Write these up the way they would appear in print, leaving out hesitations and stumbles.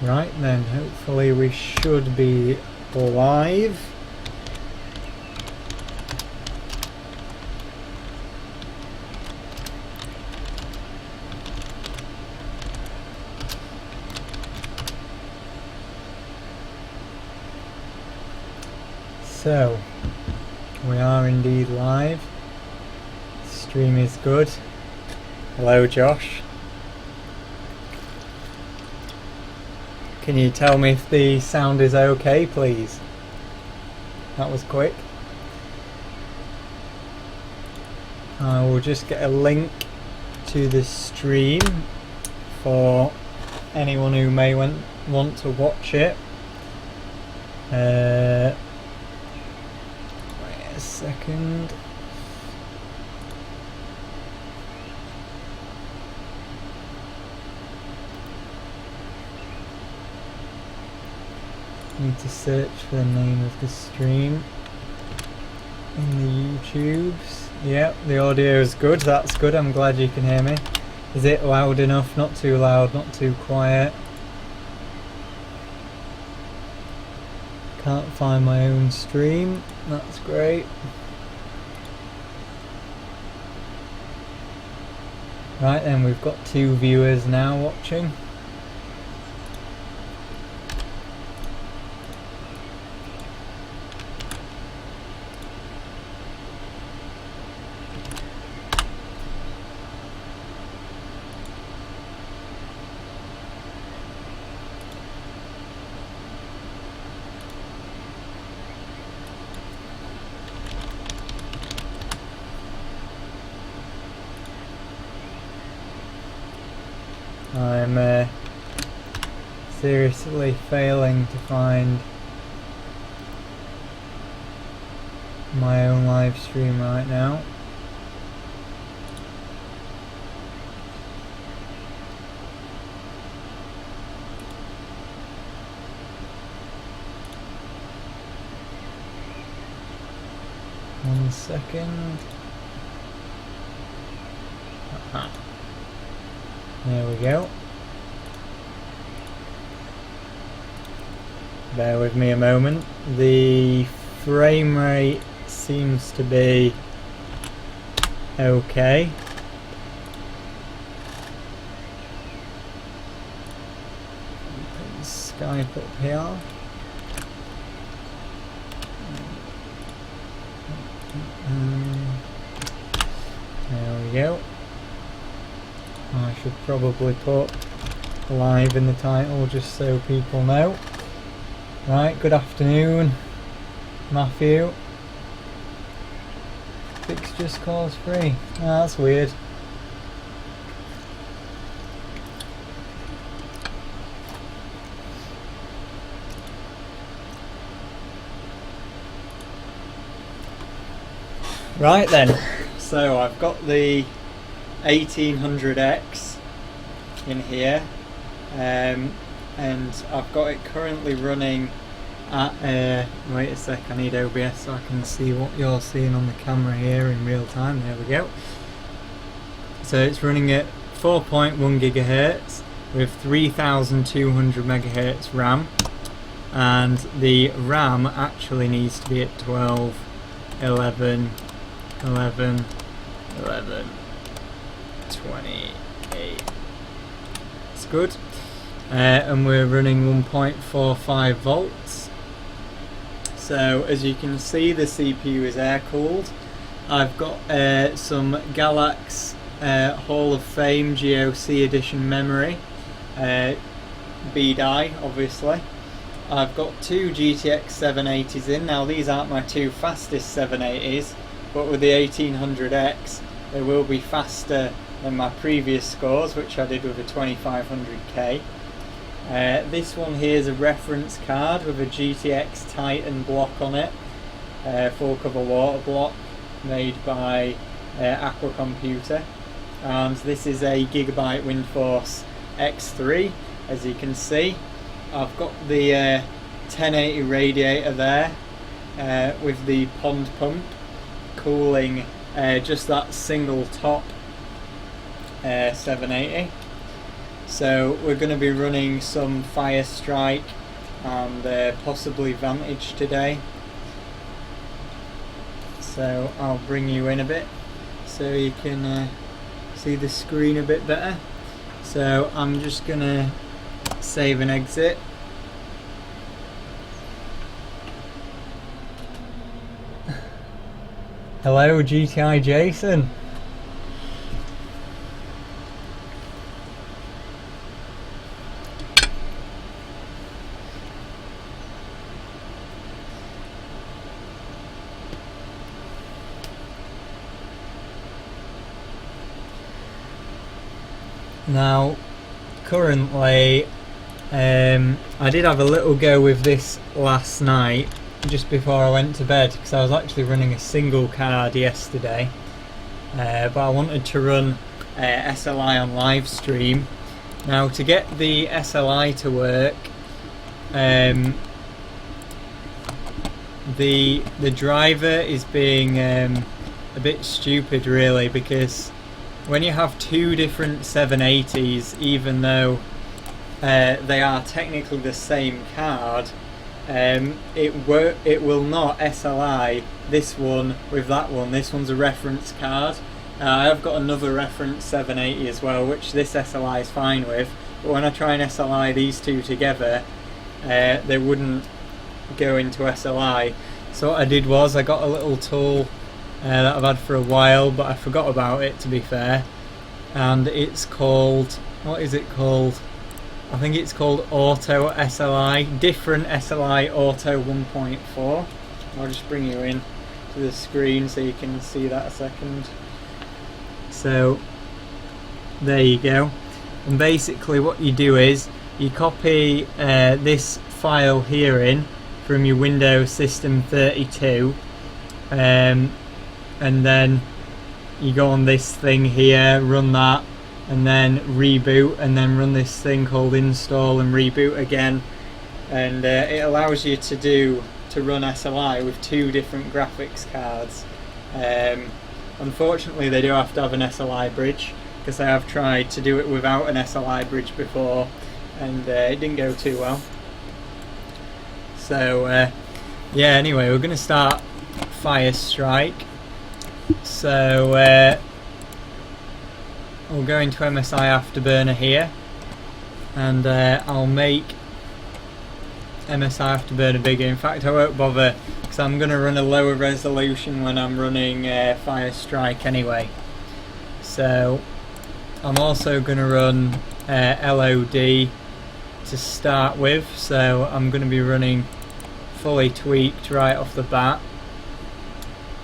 Right then, hopefully we should be live. So, we are indeed live. The stream is good. Hello Josh. Can you tell me if the sound is okay, please? That was quick. I will just get a link to the stream for anyone who may want to watch it. Wait a second. Need to search for the name of the stream in the YouTubes. Yep, the audio is good, that's good, I'm glad you can hear me. Is it loud enough? Not too loud, not too quiet? Can't find my own stream, that's great. Right then, we've got 2 viewers now watching. I'm seriously failing to find my own live stream right now. One second. There we go. Bear with me a moment. The frame rate seems to be okay. Put Skype up here. There we go. I should probably put live in the title just so people know. Right, good afternoon, Matthew. Fixtures cause free. Ah, that's weird. Right then, so I've got the 1800X in here, and I've got it currently running at wait a sec, I need OBS so I can see what you're seeing on the camera here in real time. There we go. So it's running at 4.1 gigahertz with 3200 megahertz RAM, and the RAM actually needs to be at 12, 11, 11, 11, 28. It's good. And we're running 1.45 volts. So as you can see, the CPU is air cooled. I've got some Galax Hall of Fame GOC edition memory, BDI obviously. I've got 2 GTX780s in. Now these aren't my 2 fastest 780s, but with the 1800X they will be faster than my previous scores, which I did with a 2500K. This one here is a reference card with a GTX Titan block on it, full cover water block made by Aqua Computer, and this is a Gigabyte Windforce X3. As you can see, I've got the 1080 radiator there with the pond pump cooling just that single top 780. So we're going to be running some Firestrike and possibly Vantage today. So I'll bring you in a bit so you can see the screen a bit better. So I'm just going to save and exit. Hello GTI Jason. Now currently I did have a little go with this last night just before I went to bed, because I was actually running a single card yesterday, but I wanted to run SLI on live stream. Now to get the SLI to work, the driver is being a bit stupid really, because when you have two different 780s, even though they are technically the same card, it will not SLI this one with that one. This one's a reference card. I have got another reference 780 as well, which this SLI is fine with, but when I try and SLI these two together, they wouldn't go into SLI. So what I did was I got a little tool that I've had for a while, but I forgot about it, to be fair, and it's called, what is it called? I think it's called Auto SLI, different SLI Auto 1.4. I'll just bring you in to the screen so you can see that a second. So there you go, and basically what you do is you copy this file here in from your Windows System 32, and then you go on this thing here, run that, and then reboot, and then run this thing called install and reboot again, and it allows you to run SLI with two different graphics cards. Unfortunately they do have to have an SLI bridge, because I have tried to do it without an SLI bridge before, and it didn't go too well. So yeah, anyway, we're going to start Firestrike. So we'll go into MSI Afterburner here, and I'll make MSI Afterburner bigger. In fact, I won't bother, because I'm going to run a lower resolution when I'm running Firestrike anyway. So I'm also going to run LOD to start with, so I'm going to be running fully tweaked right off the bat.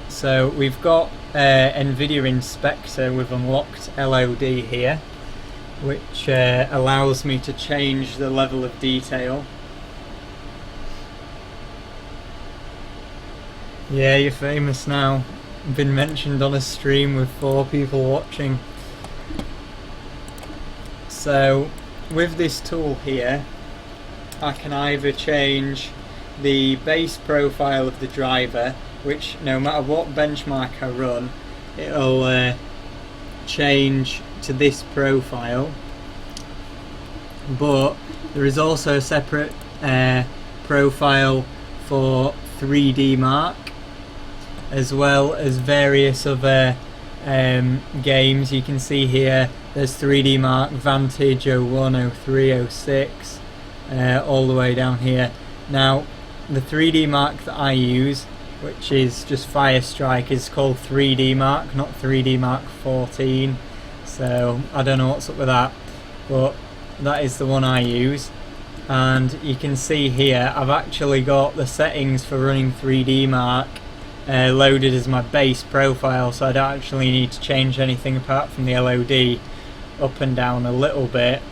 So we've got NVIDIA Inspector with unlocked LOD here, which allows me to change the level of detail. Yeah, you're famous now. Been mentioned on a stream with 4 people watching. So with this tool here, I can either change the base profile of the driver, which no matter what benchmark I run, it'll change to this profile, but there is also a separate profile for 3D Mark, as well as various other games. You can see here there's 3D Mark, Vantage, 01, 03, 06, all the way down here. Now the 3D Mark that I use, which is just Firestrike, is called 3D Mark, not 3D Mark 14, so I don't know what's up with that, but that is the one I use. And you can see here I've actually got the settings for running 3D Mark loaded as my base profile, so I don't actually need to change anything apart from the LOD up and down a little bit,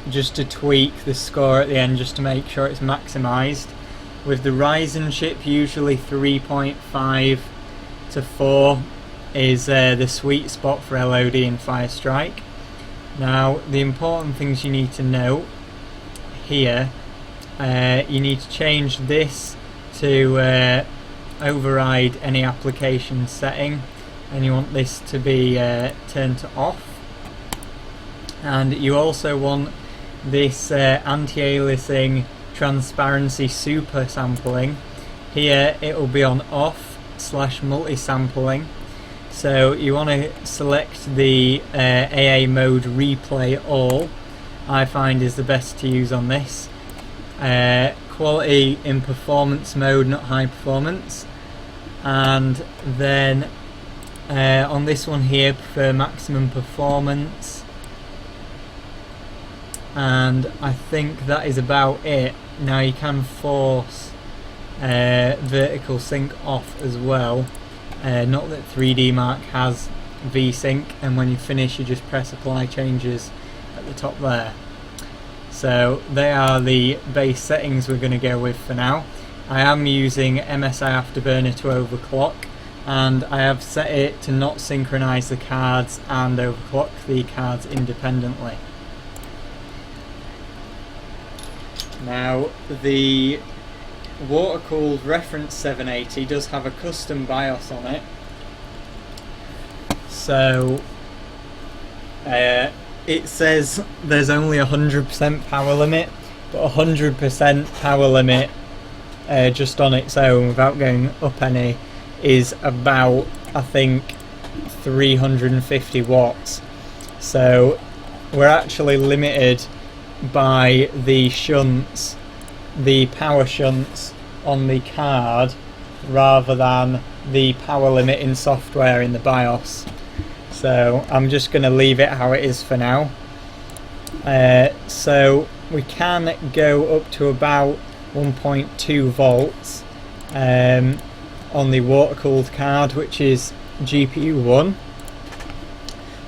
just to tweak the score at the end, just to make sure it's maximised. With the Ryzen chip, usually 3.5 to 4 is the sweet spot for LOD in Firestrike. Now the important things you need to note here, you need to change this to override any application setting, and you want this to be turned to off. And you also want this anti-aliasing transparency super sampling. Here it will be on off / multi-sampling. So you want to select the AA mode replay all. I find is the best to use on this. Quality in performance mode, not high performance. And then on this one here, prefer maximum performance. And I think that is about it. Now you can force vertical sync off as well. Not that 3D Mark has VSync, and when you finish you just press apply changes at the top there. So they are the base settings we're going to go with for now. I am using MSI Afterburner to overclock, and I have set it to not synchronize the cards and overclock the cards independently. Now the water-cooled reference 780 does have a custom BIOS on it, so it says there's only 100% power limit, but 100% power limit just on its own without going up any is about, I think, 350 watts. So we're actually limited by the shunts, the power shunts on the card, rather than the power limit in software in the BIOS. So I'm just going to leave it how it is for now. So we can go up to about 1.2 volts on the water-cooled card, which is GPU 1.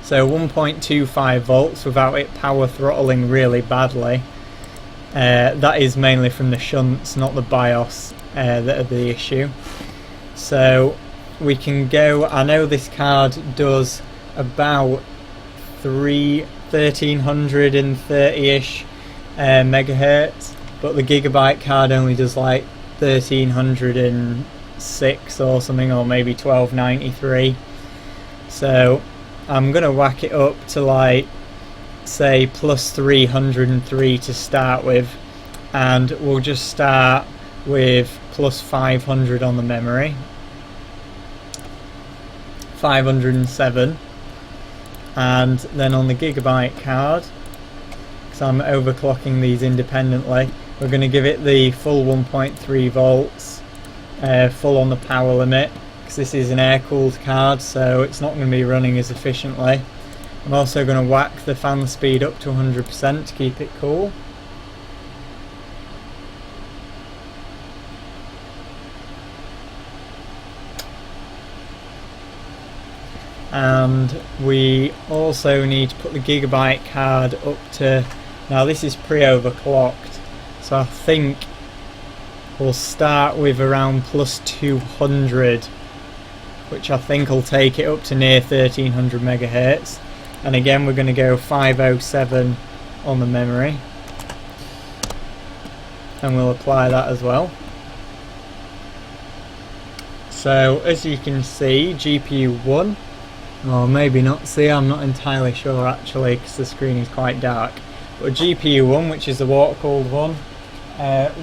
So 1.25 volts without it power throttling really badly. That is mainly from the shunts, not the BIOS, that are the issue. So we can go, I know this card does about 1330-ish megahertz, but the gigabyte card only does like 1306 or something, or maybe 1293. So I'm gonna whack it up to like, say, plus 303 to start with, and we'll just start with plus 500 on the memory, 507, and then on the gigabyte card, because I'm overclocking these independently, we're going to give it the full 1.3 volts, full on the power limit, because this is an air-cooled card, so it's not going to be running as efficiently. I'm also going to whack the fan speed up to 100% to keep it cool. And we also need to put the gigabyte card up to, now this is pre-overclocked, so I think we'll start with around plus 200, which I think will take it up to near 1300 megahertz. And again we're going to go 507 on the memory, and we'll apply that as well. So as you can see, GPU 1, or maybe not see, I'm not entirely sure actually because the screen is quite dark, but GPU 1, which is the water-cooled one,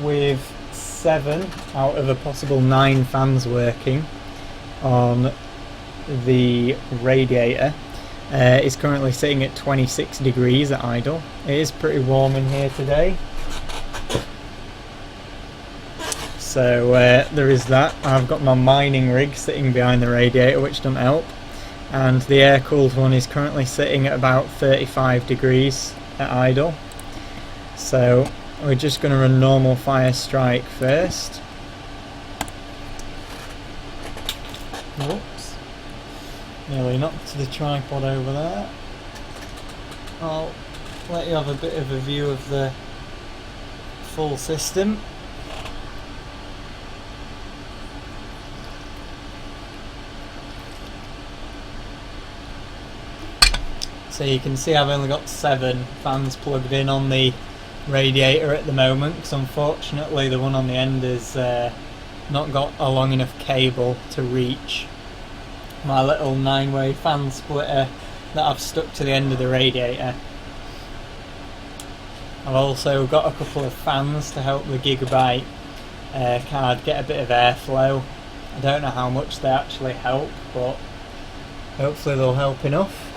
with 7 out of a possible 9 fans working on the radiator, is currently sitting at 26 degrees at idle. It is pretty warm in here today, so there is that. I've got my mining rig sitting behind the radiator, which doesn't help, and the air-cooled one is currently sitting at about 35 degrees at idle. So we're just going to run normal fire strike first. Whoops, nearly knocked the tripod over there. I'll let you have a bit of a view of the full system. So you can see I've only got 7 fans plugged in on the radiator at the moment, because unfortunately the one on the end has not got a long enough cable to reach my little 9-way fan splitter that I've stuck to the end of the radiator. I've also got a couple of fans to help the Gigabyte card get a bit of airflow. I don't know how much they actually help, but hopefully they'll help enough.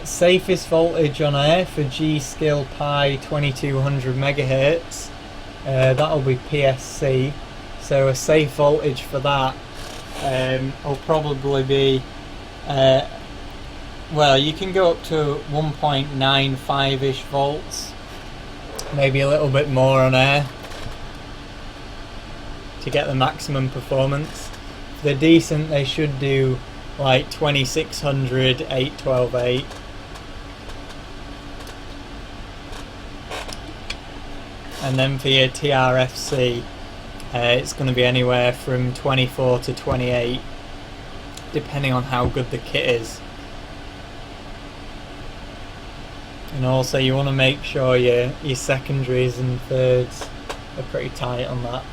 Safest voltage on air for G-Skill Pi 2200 MHz. That'll be PSC. So a safe voltage for that will probably be, well, you can go up to 1.95-ish volts, maybe a little bit more on air to get the maximum performance. If they're decent, they should do like 2600, 812.8. And then for your TRFC, it's going to be anywhere from 24 to 28, depending on how good the kit is. And also you want to make sure your secondaries and thirds are pretty tight on that.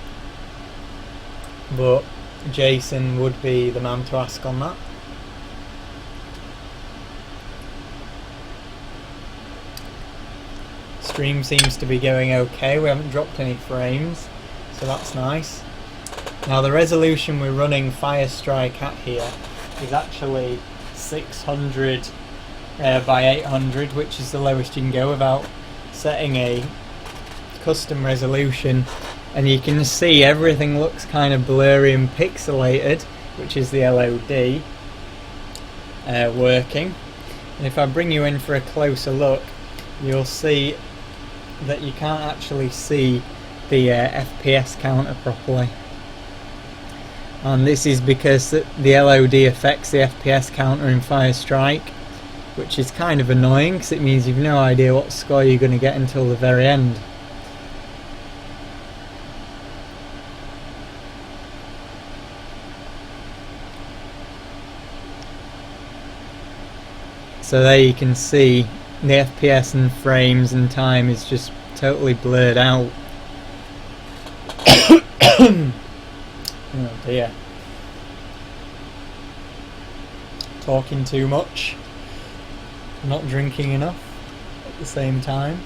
But Jason would be the man to ask on that. Stream seems to be going okay, we haven't dropped any frames, so that's nice. Now the resolution we're running Firestrike at here is actually 600 by 800, which is the lowest you can go without setting a custom resolution. And you can see everything looks kind of blurry and pixelated, which is the LOD working. And if I bring you in for a closer look, you'll see that you can't actually see the FPS counter properly. And this is because the LOD affects the FPS counter in Firestrike, which is kind of annoying because it means you've no idea what score you're going to get until the very end. So there you can see the FPS and frames and time is just totally blurred out. Oh dear. Talking too much. Not drinking enough at the same time.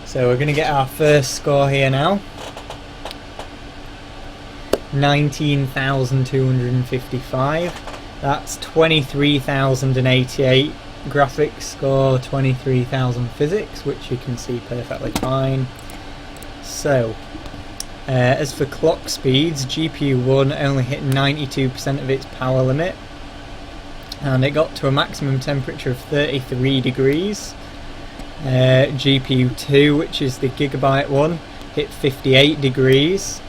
So we're going to get our first score here now. 19,255. That's 23,088 graphics score, 23,000 physics, which you can see perfectly fine. So, as for clock speeds, GPU 1 only hit 92% of its power limit, and it got to a maximum temperature of 33 degrees. GPU 2, which is the Gigabyte one, hit 58 degrees,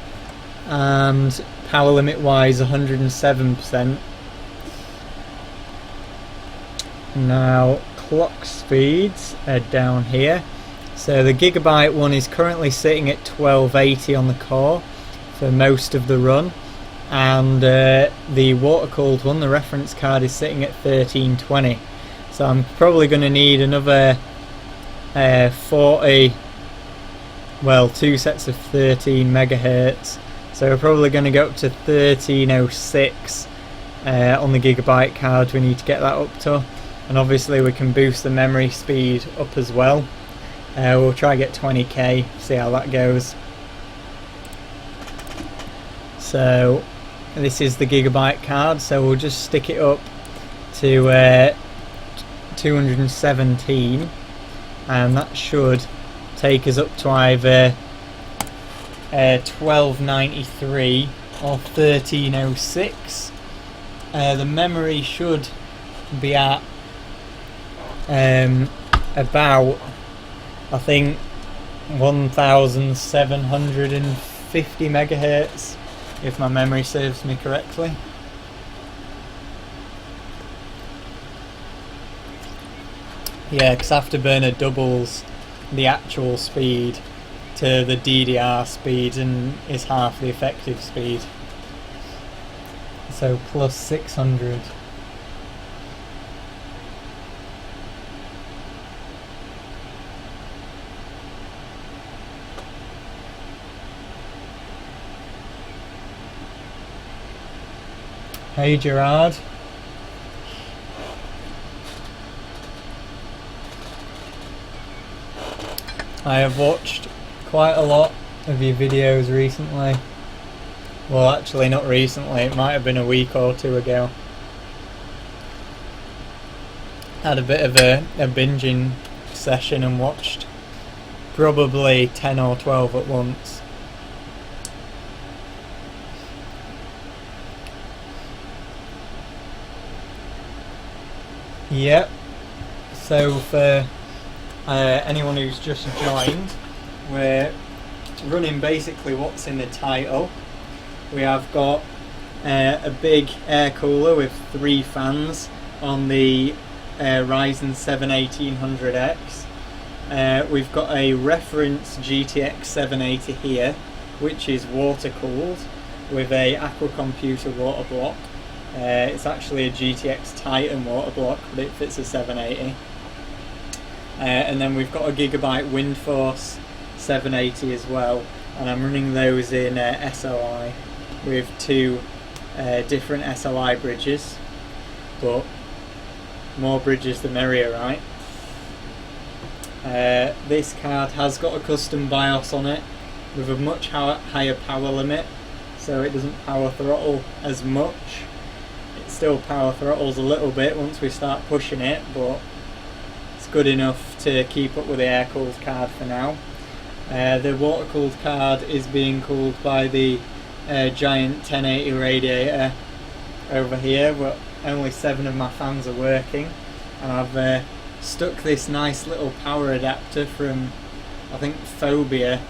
and power limit wise 107%. Now clock speeds are down here. So the Gigabyte one is currently sitting at 1280 on the core for most of the run, and the water cooled one, the reference card, is sitting at 1320. So I'm probably going to need another 40, well, two sets of 13 megahertz. So we're probably going to go up to 1306 on the Gigabyte card. We need to get that up to. And obviously we can boost the memory speed up as well. We'll try get 20k, see how that goes. So this is the Gigabyte card, so we'll just stick it up to 217, and that should take us up to either 1293 or 1306. The memory should be at about, I think, 1750 megahertz, if my memory serves me correctly. Yeah, because Afterburner doubles the actual speed to the DDR speed and is half the effective speed. So plus 600. Hey Gerard. I have watched quite a lot of your videos recently. Well, actually not recently, it might have been a week or two ago. Had a bit of a binging session and watched probably 10 or 12 at once. Yep. So for anyone who's just joined, we're running basically what's in the title. We have got a big air cooler with 3 fans on the Ryzen 7 1800X. We've got a reference GTX780 here, which is water cooled with a Aqua Computer water block. It's actually a GTX Titan water block, but it fits a 780. And then we've got a Gigabyte Windforce 780 as well, and I'm running those in SLI with 2 different SLI bridges, but more bridges the merrier, right? This card has got a custom BIOS on it with a much higher power limit, so it doesn't power throttle as much. It still power throttles a little bit once we start pushing it, but it's good enough to keep up with the air-cooled card for now. The water-cooled card is being cooled by the giant 1080 radiator over here, but only 7 of my fans are working, and I've stuck this nice little power adapter from, I think, Phobia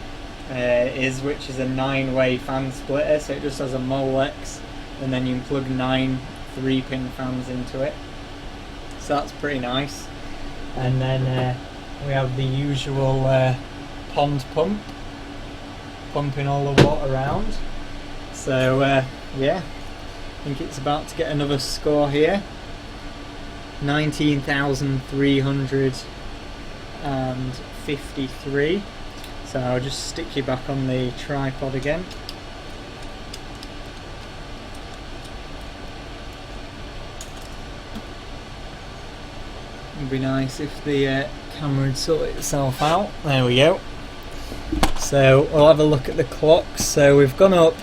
which is a 9-way fan splitter, so it just has a Molex and then you can plug 9 3-pin fans into it, so that's pretty nice. And then we have the usual pond pump pumping all the water around. So yeah, I think it's about to get another score here. 19,353. So I'll just stick you back on the tripod again. It'd be nice if the camera would sort itself out. There we go. So we'll have a look at the clocks. So we've gone up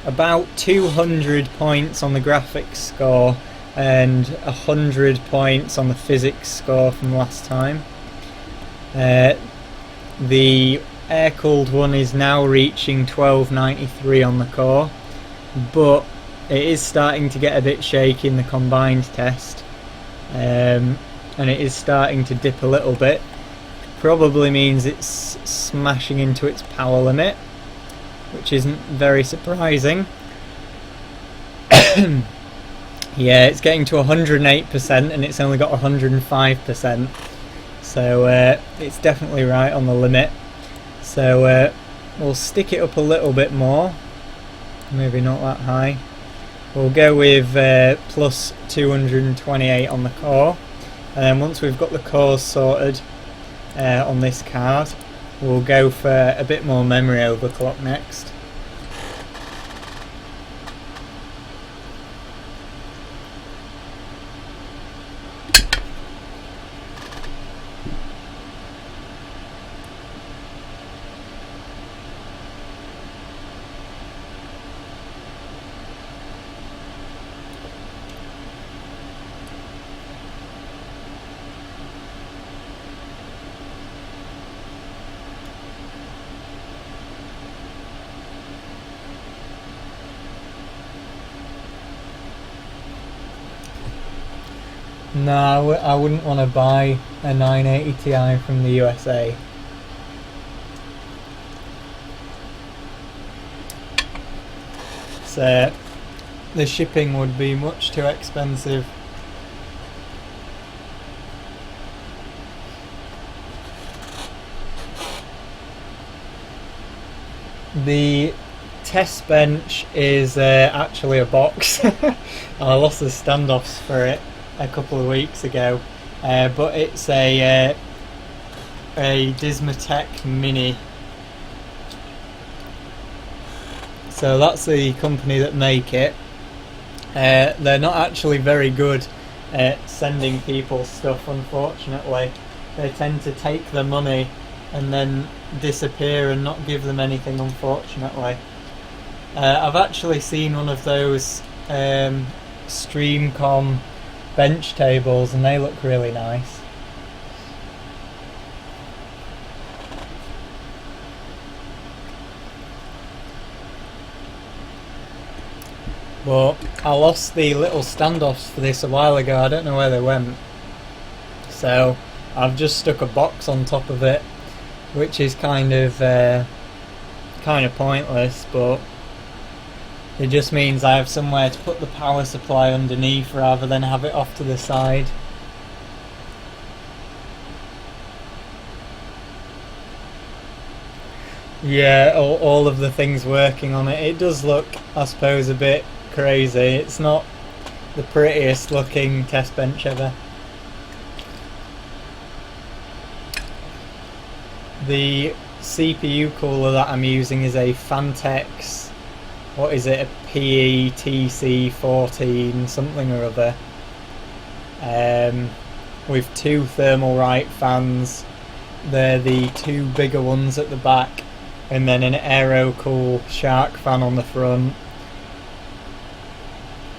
about 200 points on the graphics score and 100 points on the physics score from last time. The air-cooled one is now reaching 1293 on the core, but it is starting to get a bit shaky in the combined test, and it is starting to dip a little bit. Probably means it's smashing into its power limit, which isn't very surprising. Yeah, it's getting to 108% and it's only got 105%, so it's definitely right on the limit. So we'll stick it up a little bit more, maybe not that high. We'll go with plus 228 on the core, and then once we've got the cores sorted on this card, we'll go for a bit more memory overclock next. No, I wouldn't want to buy a 980 Ti from the USA. So the shipping would be much too expensive. The test bench is actually a box. I lost the standoffs for it a couple of weeks ago, but it's a Dismatech Mini. So that's the company that make it. They're not actually very good at sending people stuff, unfortunately. They tend to take the money and then disappear and not give them anything, unfortunately. I've actually seen one of those Streamcom bench tables, and they look really nice. But I lost the little standoffs for this a while ago. I don't know where they went, so I've just stuck a box on top of it, which is kind of pointless, but it just means I have somewhere to put the power supply underneath rather than have it off to the side. Yeah, all of the things working on it. It does look, I suppose, a bit crazy. It's not the prettiest looking test bench ever. The CPU cooler that I'm using is a Fantex, what is it, a PETC14 something or other, with two Thermalright fans. They're the two bigger ones at the back, and then an Aerocool Shark fan on the front.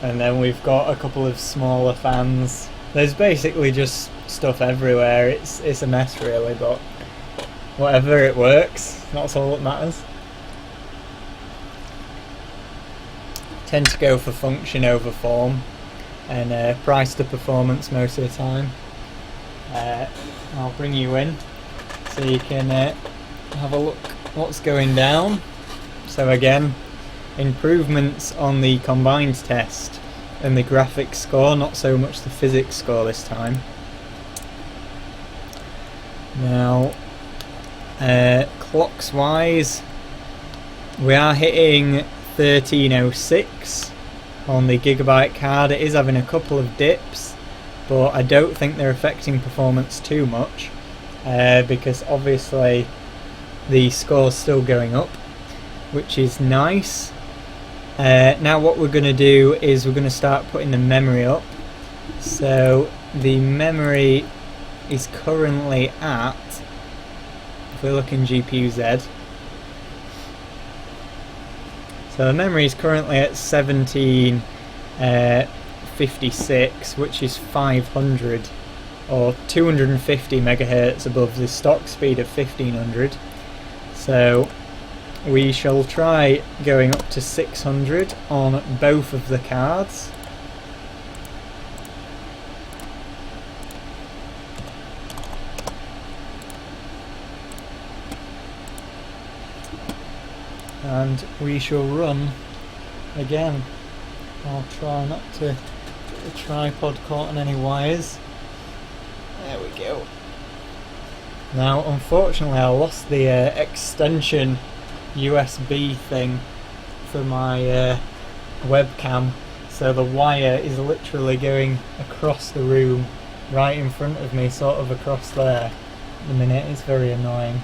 And then we've got a couple of smaller fans. There's basically just stuff everywhere. It's a mess really, but whatever, it works. That's all that matters. Tend to go for function over form, and price to performance most of the time. I'll bring you in so you can have a look what's going down. So again, improvements on the combined test and the graphics score, not so much the physics score this time. Now, clocks wise, we are hitting 1306 on the Gigabyte card. It is having a couple of dips, but I don't think they're affecting performance too much, because obviously the score's still going up, which is nice. Now what we're going to do is we're going to start putting the memory up. So the memory is currently at, if we look in GPU-Z, so the memory is currently at 1756, which is 500 or 250 megahertz above the stock speed of 1500. So we shall try going up to 600 on both of the cards. And we shall run again. I'll try not to get the tripod caught on any wires. There we go. Now unfortunately I lost the extension USB thing for my webcam, so the wire is literally going across the room right in front of me, sort of across there at the minute. It's very annoying.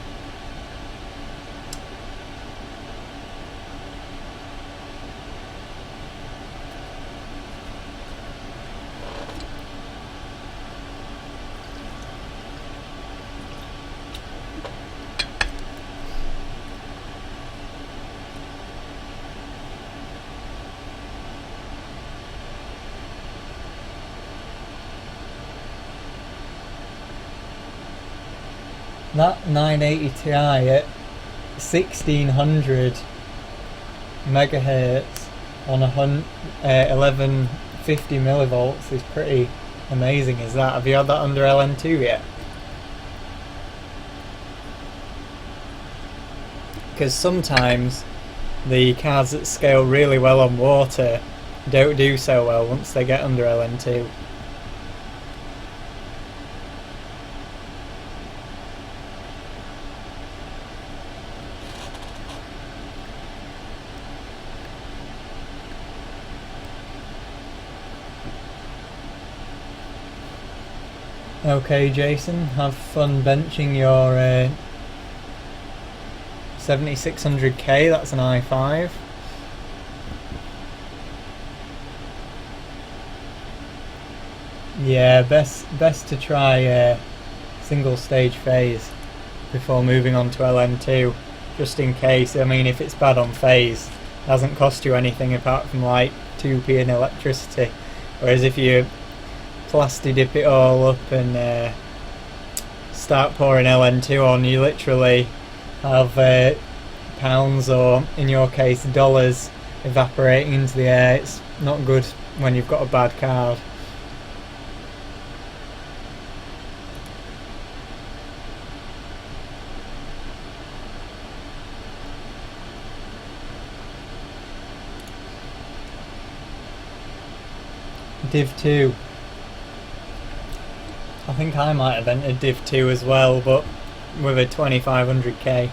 That 980 Ti at 1600 megahertz on 1150 millivolts is pretty amazing, is that? Have you had that under LN2 yet? Because sometimes the cards that scale really well on water don't do so well once they get under LN2. Okay, Jason, have fun benching your 7600K, that's an i5. Yeah, best to try single stage phase. before moving on to LN2, just in case. I mean, if it's bad on phase, it doesn't cost you anything apart from like 2p in electricity, whereas if you plasti dip it all up and start pouring LN2 on, you literally have pounds, or in your case dollars, evaporating into the air. It's not good when you've got a bad card. Div 2. I think I might have entered Div 2 as well, but with a 2500K.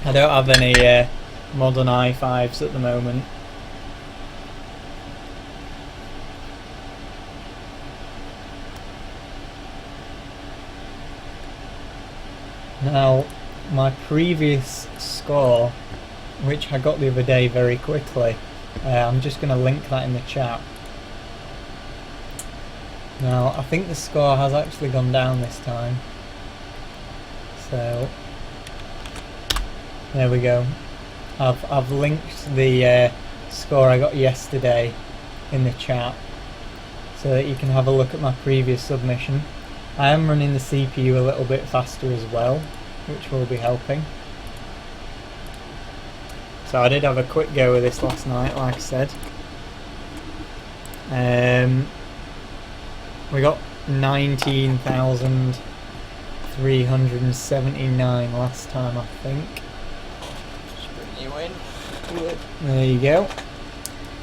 I don't have any modern i5s at the moment. Now, my previous score, which I got the other day very quickly, I'm just going to link that in the chat. Now, I think the score has actually gone down this time. So, there we go. I've linked the score I got yesterday in the chat so that you can have a look at my previous submission. I am running the CPU a little bit faster as well, which will be helping. So I did have a quick go with this last night, like I said. We got 19,379 last time, I think. Just bring you in. There you go.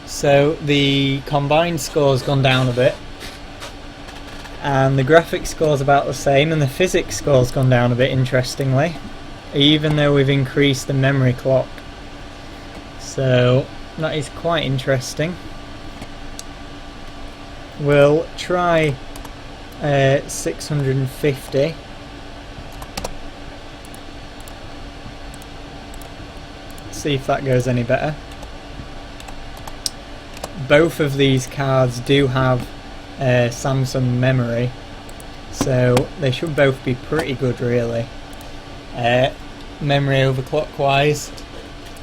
So the combined score's gone down a bit, and the graphics score's about the same, and the physics score's gone down a bit, interestingly, even though we've increased the memory clock. So that is quite interesting. We'll try 650. See if that goes any better. Both of these cards do have Samsung memory, so they should both be pretty good, really. Memory overclock-wise,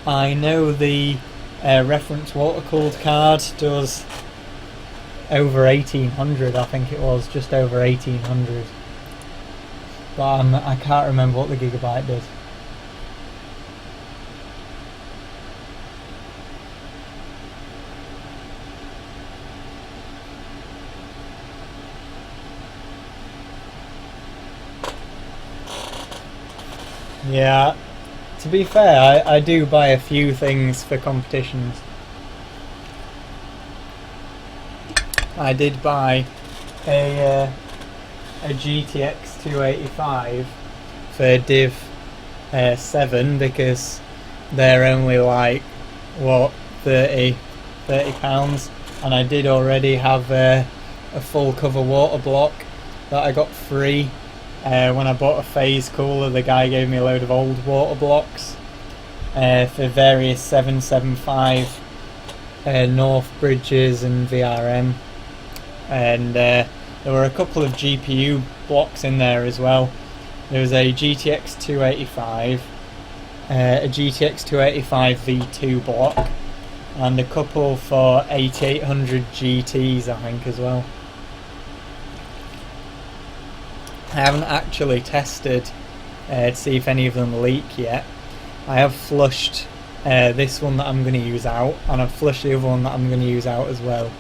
I know the reference water-cooled card does over 1800, I think it was, just over 1800. But I can't remember what the Gigabyte did. Yeah, to be fair, I do buy a few things for competitions. I did buy a GTX780 for Div 7 because they're only like, what, 30 pounds, and I did already have a full cover water block that I got free. When I bought a phase cooler, the guy gave me a load of old water blocks for various 775 North bridges and VRM, and there were a couple of GPU blocks in there as well. There was a GTX780, a GTX780 V2 block, and a couple for 8800 GTs, I think, as well. I haven't actually tested to see if any of them leak yet. I have flushed this one that I'm going to use out, and I've flushed the other one that I'm going to use out as well,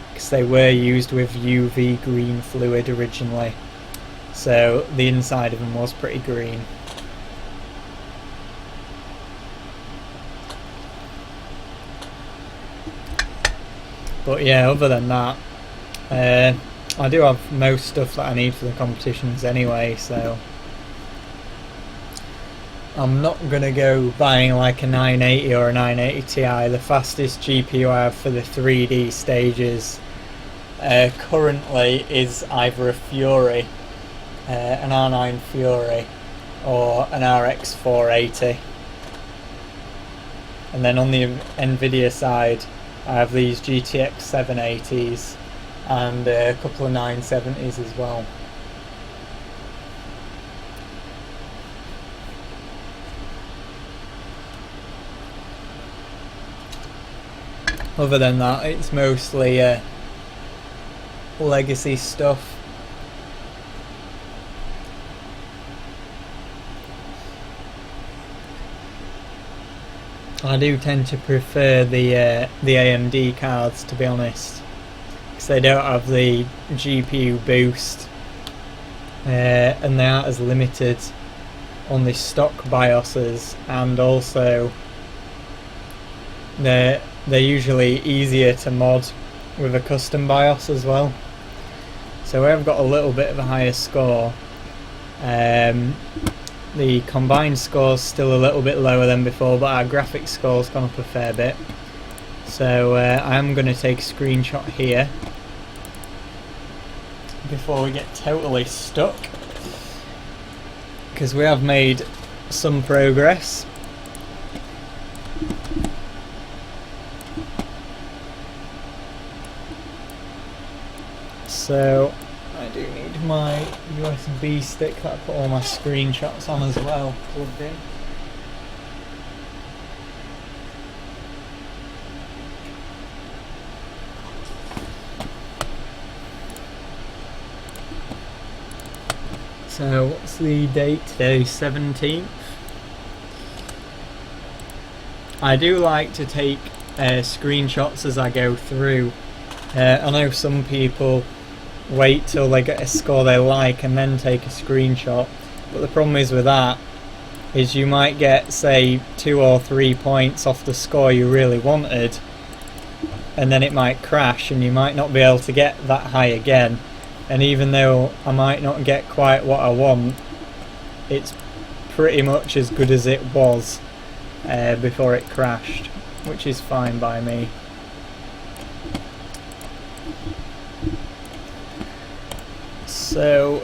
because they were used with UV green fluid originally, so the inside of them was pretty green. But yeah, other than that, I do have most stuff that I need for the competitions anyway, so I'm not going to go buying like a 980 or a 980 Ti. The fastest GPU I have for the 3D stages currently is either a Fury, an R9 Fury, or an RX 480. And then on the Nvidia side, I have these GTX 780s and a couple of 970s as well. Other than that, it's mostly legacy stuff. I do tend to prefer the AMD cards, to be honest, because they don't have the GPU boost, and they aren't as limited on the stock BIOSes, and also they're usually easier to mod with a custom BIOS as well. So I've got a little bit of a higher score. The combined score's still a little bit lower than before, but our graphics score's gone up a fair bit. So I am going to take a screenshot here before we get totally stuck, because we have made some progress. So I do need my USB stick that I put all my screenshots on as well plugged in. So what's the date today? 17th. I do like to take screenshots as I go through. I know some people wait till they get a score they like and then take a screenshot, but the problem is with that is you might get, say, 2 or 3 points off the score you really wanted, and then it might crash and you might not be able to get that high again. And even though I might not get quite what I want, it's pretty much as good as it was before it crashed, which is fine by me. So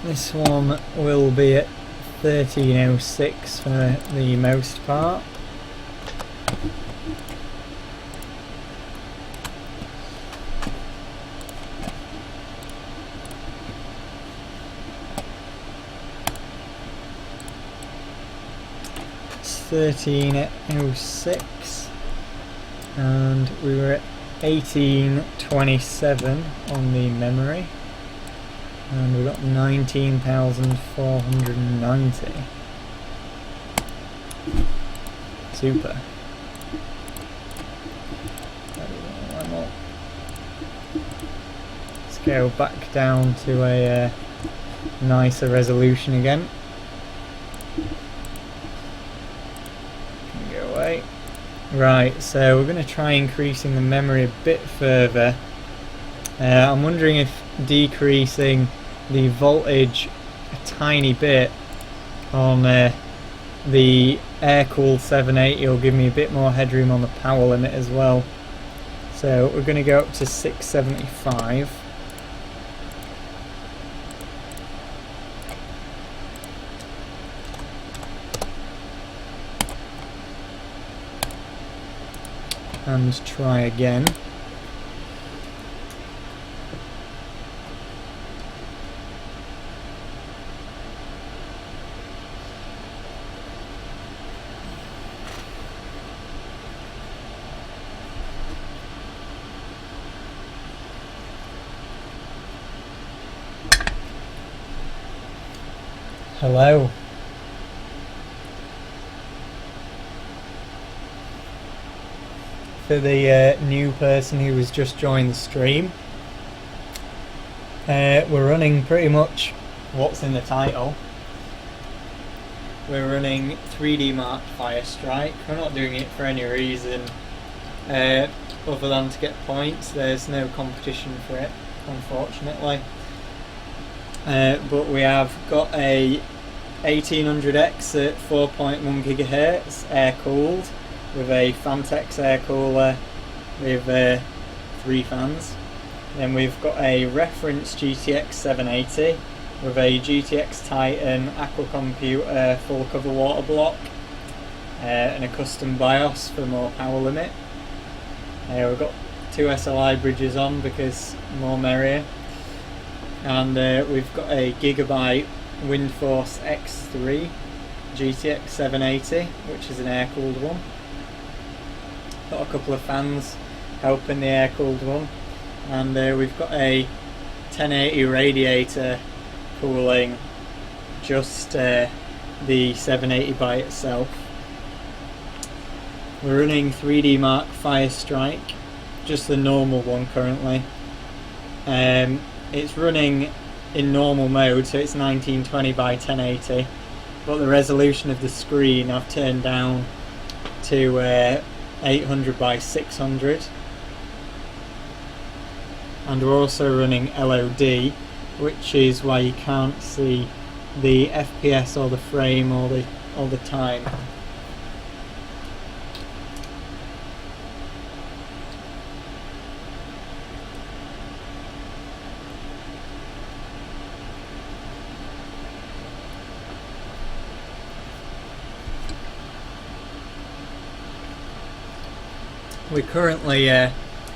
this one will be at 1306 for the most part. It's 1306 and we were at 1827 on the memory. And we've got 19,490. Super. Let's go back down to a nicer resolution again. Go away. Right, so we're going to try increasing the memory a bit further. I'm wondering if decreasing the voltage a tiny bit on the air-cooled 780 will give me a bit more headroom on the power limit as well. So we're going to go up to 675. And try again. Hello. For the new person who has just joined the stream, we're running pretty much what's in the title. We're running 3D Mark Firestrike. We're not doing it for any reason other than to get points. There's no competition for it, unfortunately. But we have got a 1800X at 4.1 GHz air cooled with a Fantex air cooler with 3 fans. Then we've got a reference GTX780 with a GTX Titan Aqua Computer full cover water block and a custom BIOS for more power limit. We've got 2 SLI bridges on because more merrier. And we've got a Gigabyte Windforce X3 GTX780, which is an air-cooled one. got a couple of fans helping the air-cooled one, and we've got a 1080 radiator cooling just the 780 by itself. We're running 3D Mark Firestrike, just the normal one currently. It's running in normal mode, so it's 1920 by 1080, but the resolution of the screen I've turned down to 800 by 600. And we're also running LOD, which is why you can't see the FPS or the frame all the time. We're currently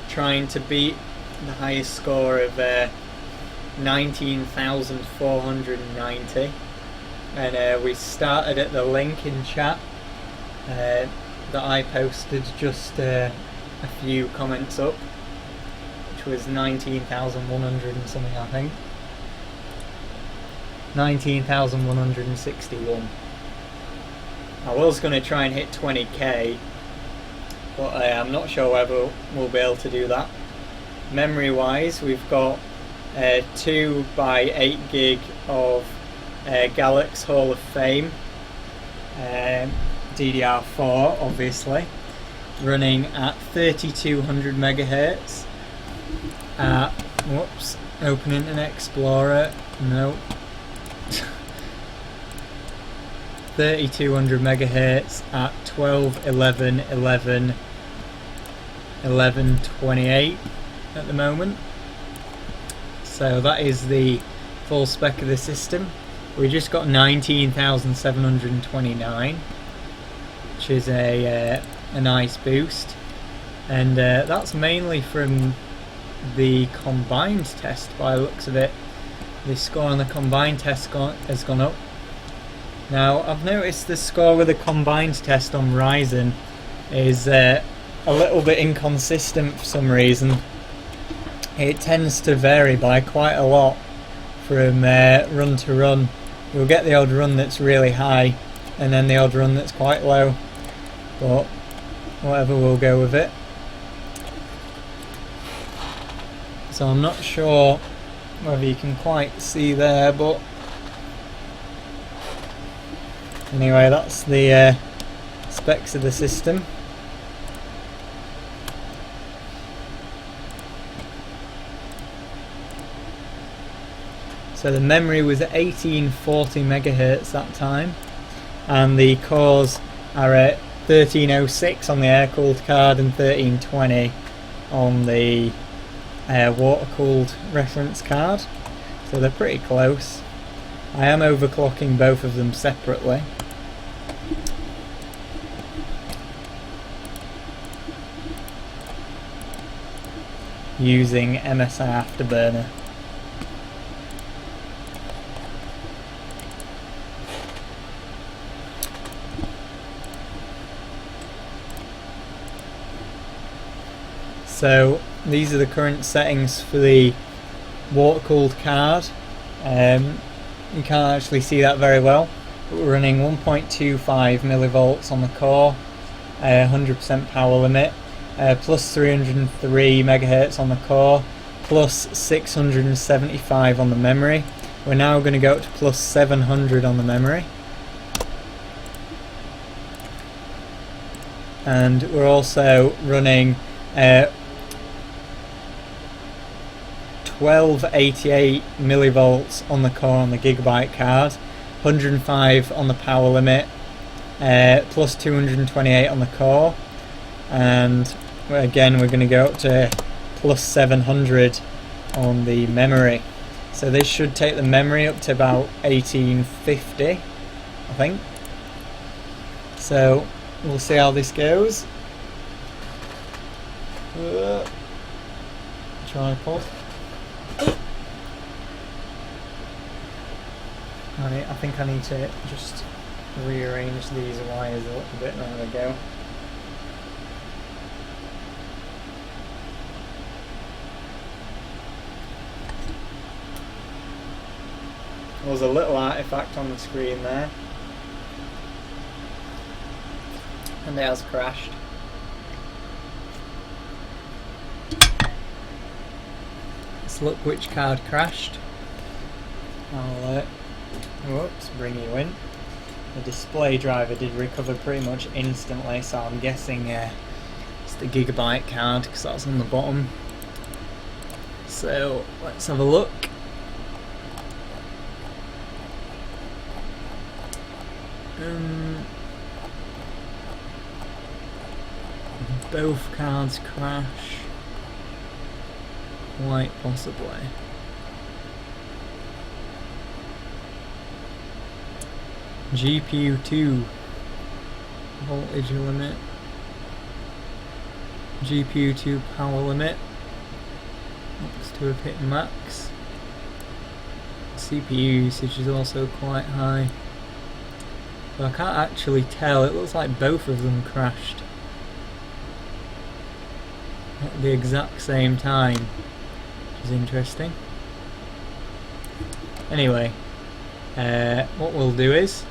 trying to beat the highest score of 19,490, and we started at the link in chat that I posted just a few comments up, which was 19,100 and something, I think. 19,161. I was going to try and hit 20k, but I'm not sure whether we'll be able to do that. Memory wise, we've got 2 by 8 gig of Galax Hall of Fame DDR4, obviously, running at 3200 megahertz at, whoops, Open Internet Explorer, no, 3200 megahertz at 12.11.11.11.28 at the moment. So that is the full spec of the system. We just got 19,729, which is a nice boost, and that's mainly from the combined test by the looks of it. The score on the combined test has gone up. Now I've noticed the score with the combined test on Ryzen is a little bit inconsistent for some reason. It tends to vary by quite a lot from run to run. You'll get the odd run that's really high and then the odd run that's quite low, but whatever, we'll go with it. So I'm not sure whether you can quite see there, but anyway, that's the specs of the system. So the memory was at 1840 megahertz that time, and the cores are at 1306 on the air-cooled card and 1320 on the water-cooled reference card, so they're pretty close. I am overclocking both of them separately. Using MSI Afterburner. So these are the current settings for the water-cooled card. You can't actually see that very well, but we're running 1.25 millivolts on the core, 100% power limit, plus 303 megahertz on the core, plus 675 on the memory. We're now going to go up to plus 700 on the memory. And we're also running 1288 millivolts on the core on the gigabyte card, 105 on the power limit, plus 228 on the core, and again we're going to go up to plus 700 on the memory. So this should take the memory up to about 1850, I think. So we'll see how this goes. Tripod. I think I need to just rearrange these wires a little bit. There we go. was a little artifact on the screen there, and it has crashed. Let's look which card crashed. I'll whoops, bring you in. The display driver did recover pretty much instantly, so I'm guessing it's the gigabyte card because that's on the bottom. So let's have a look. Both cards crash. Quite possibly. GPU 2 voltage limit. GPU 2 power limit. Looks to have hit max. CPU usage is also quite high. But I can't actually tell, it looks like both of them crashed at the exact same time, which is interesting. Anyway, what we'll do is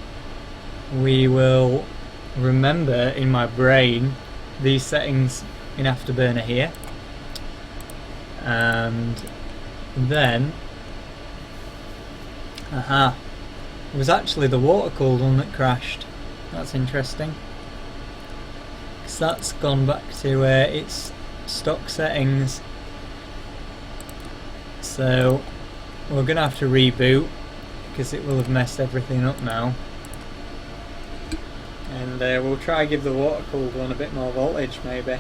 we will remember in my brain these settings in Afterburner here, and then it was actually the water cooled one that crashed. That's interesting, because that's gone back to its stock settings, so we're gonna have to reboot because it will have messed everything up now, and we'll try and give the water cooled one a bit more voltage maybe.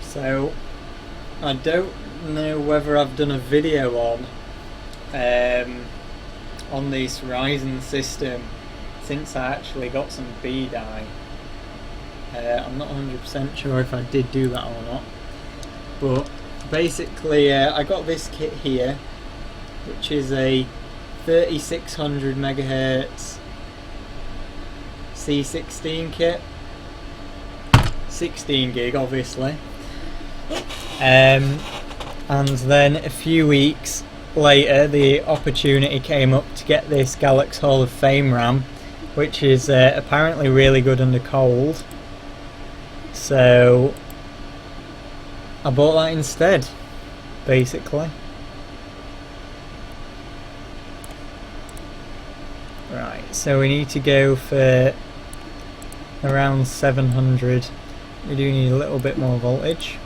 So I don't know whether I've done a video on this Ryzen system since I actually got some B die. I'm not 100% sure if I did do that or not, but basically I got this kit here, which is a 3600 MHz C16 kit, 16 gig obviously. And then a few weeks later the opportunity came up to get this Galaxy Hall of Fame RAM, which is apparently really good under cold, so I bought that instead basically. Right, so we need to go for around 700. We do need a little bit more voltage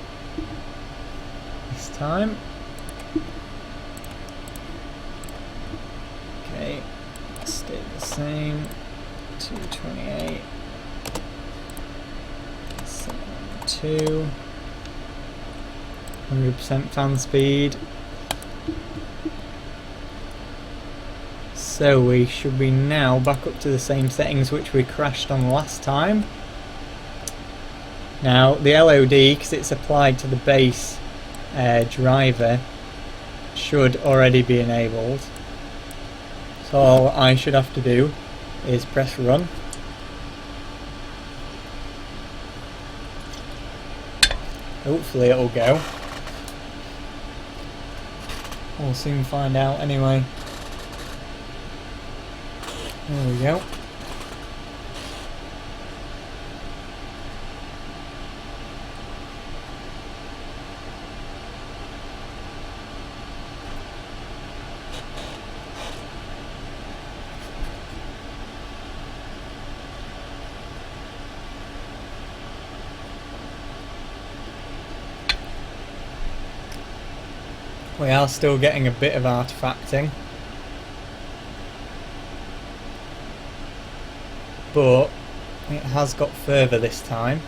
time. Okay, stay the same. 228. 72. 100% fan speed. So we should be now back up to the same settings which we crashed on last time. Now the LOD, because it's applied to the base driver, should already be enabled, so all I should have to do is press run. Hopefully it'll go. We'll soon find out anyway. There we go. We are still getting a bit of artifacting, but it has got further this time.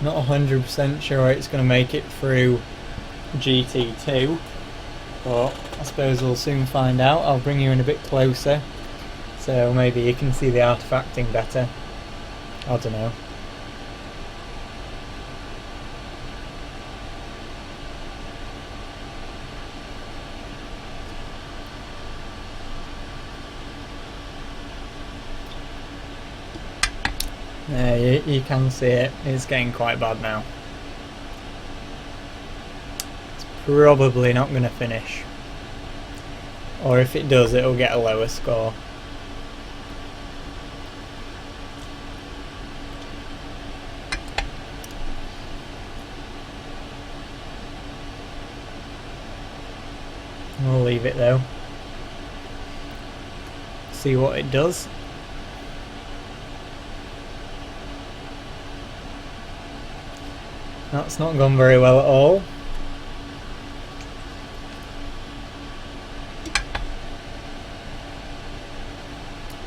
Not 100% sure it's going to make it through GT2, but I suppose we'll soon find out. I'll bring you in a bit closer so so maybe you can see the artifacting better. I don't know. There, you can see it. It's getting quite bad now. It's probably not going to finish. Or if it does, it'll get a lower score. We'll leave it though. See what it does. That's not gone very well at all.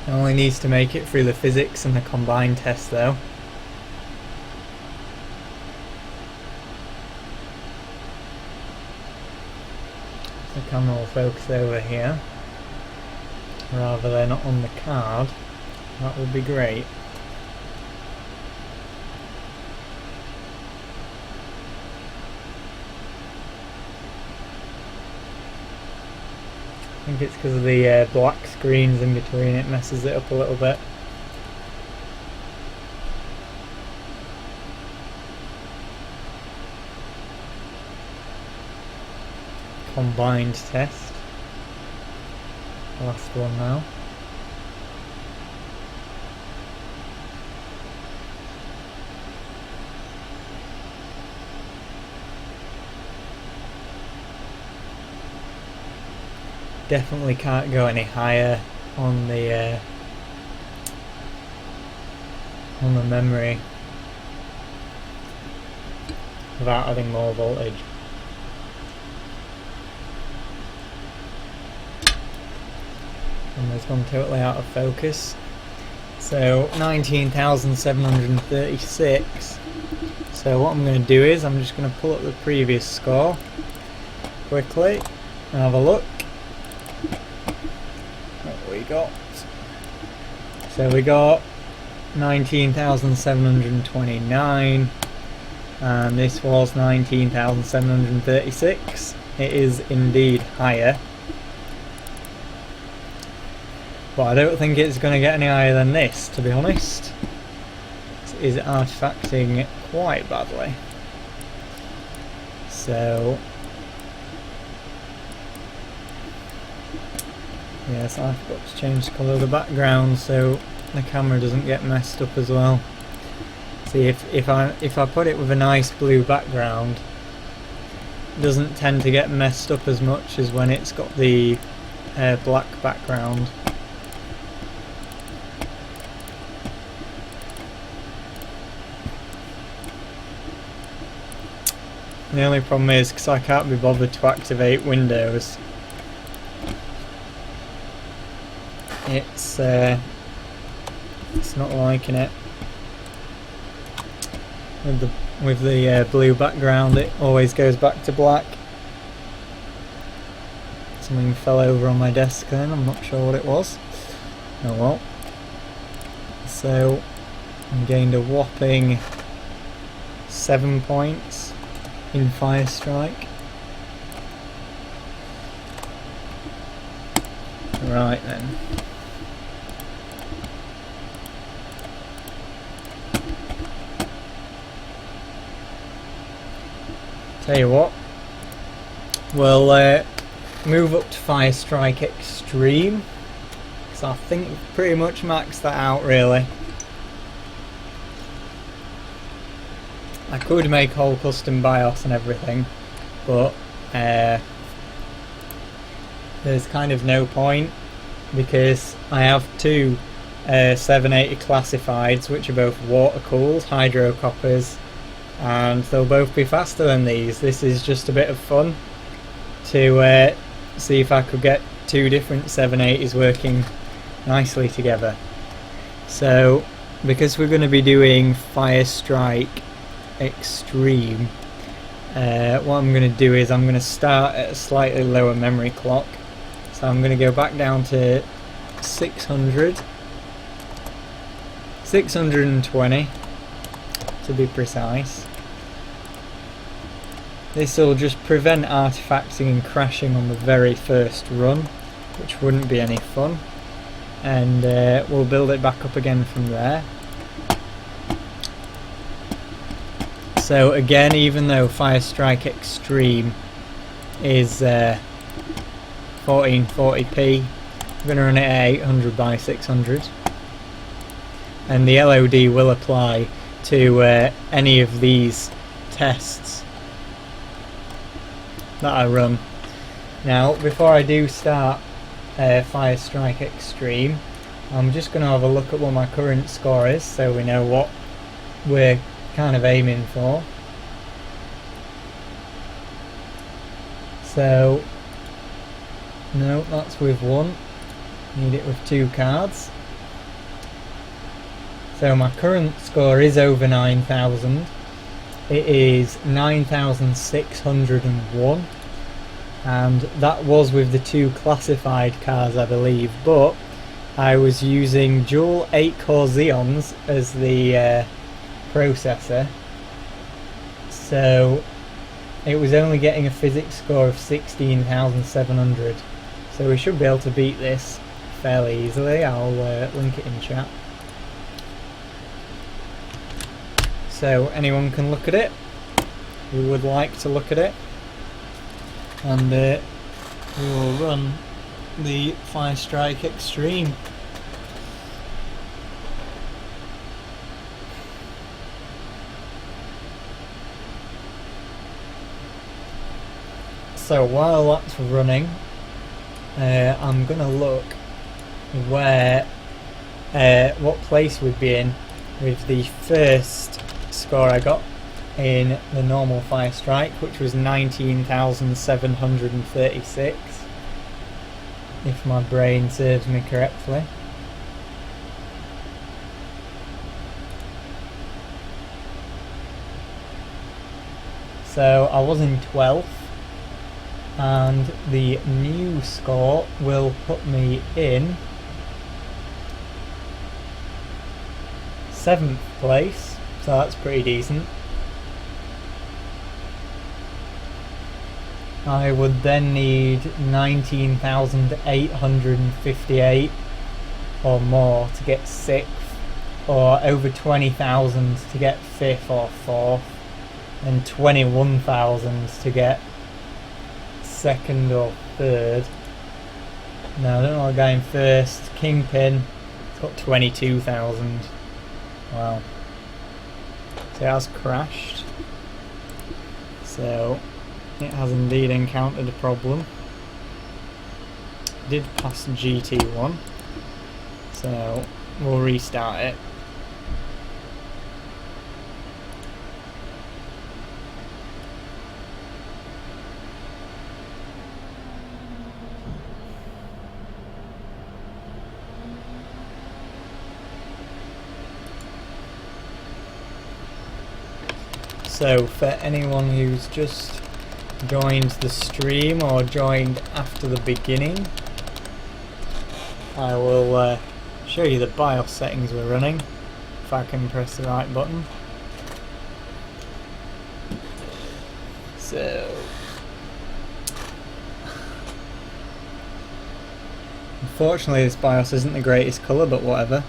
It only needs to make it through the physics and the combined test though. The camera will focus over here rather than on the card. That would be great. I think it's because of the black screens in between, it messes it up a little bit. Combined test. Last one now. Definitely can't go any higher on the memory without adding more voltage. And it's gone totally out of focus. So 19,736. So what I'm going to do is I'm just going to pull up the previous score quickly and have a look. Got. So we got 19,729 and this was 19,736. It is indeed higher, but I don't think it's going to get any higher than this, to be honest. It is artifacting quite badly. So yes, I forgot to change the colour of the background so the camera doesn't get messed up as well. See, if I put it with a nice blue background, it doesn't tend to get messed up as much as when it's got the black background. The only problem is because I can't be bothered to activate Windows. It's not liking it. With the blue background, it always goes back to black. Something fell over on my desk then, I'm not sure what it was. Oh well. So I gained a whopping 7 points in Firestrike. Right then. Tell you what, we'll move up to Firestrike Extreme, because I think we've pretty much maxed that out really. I could make whole custom BIOS and everything, but there's kind of no point, because I have two 780 classifieds which are both water cooled, hydro coppers, and they'll both be faster than these. This is just a bit of fun to see if I could get two different 780s working nicely together. So because we're going to be doing Firestrike Extreme, what I'm going to do is I'm going to start at a slightly lower memory clock. So I'm going to go back down to 620 to be precise. This will just prevent artifacting and crashing on the very first run, which wouldn't be any fun, and we'll build it back up again from there. So again, even though Firestrike Extreme is 1440p, I'm going to run it at 800 by 600, and the LOD will apply to any of these tests that I run. Now, before I do start Firestrike Extreme, I'm just going to have a look at what my current score is, so we know what we're kind of aiming for. So, no, that's with one. Need it with 2 cards. So my current score is over 9,000. It is 9,601, and that was with the 2 classified cards, I believe, but I was using dual 8-core Xeons as the processor, so it was only getting a physics score of 16,700, so we should be able to beat this fairly easily. I'll link it in chat, so anyone can look at it who would like to look at it, and we will run the Firestrike Extreme. So while that's running, I'm gonna look where what place we'd be in with the first score I got in the normal Firestrike, which was 19,736, if my brain serves me correctly. So I was in 12th, and the new score will put me in 7th place, so that's pretty decent. I would then need 19,858 or more to get 6th, or over 20,000 to get 5th or 4th, and 21,000 to get 2nd or 3rd. Now I don't know what guy in 1st, Kingpin, it's got 22,000. Wow. So it has crashed. So it has indeed encountered a problem. Did pass GT1, so we'll restart it. So for anyone who's just joined the stream or joined after the beginning, I will show you the BIOS settings we're running, if I can press the right button. So unfortunately this BIOS isn't the greatest colour, but whatever.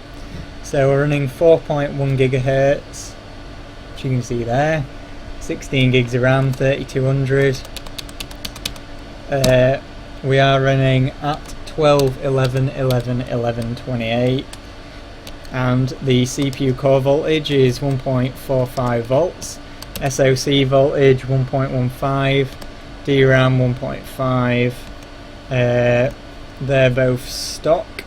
So we're running 4.1 gigahertz, which you can see there. 16 gigs of RAM, 3200. We are running at 12, 11, 11, 11, 28, and the CPU core voltage is 1.45 volts, SoC voltage 1.15, DRAM 1.5. They're both stock.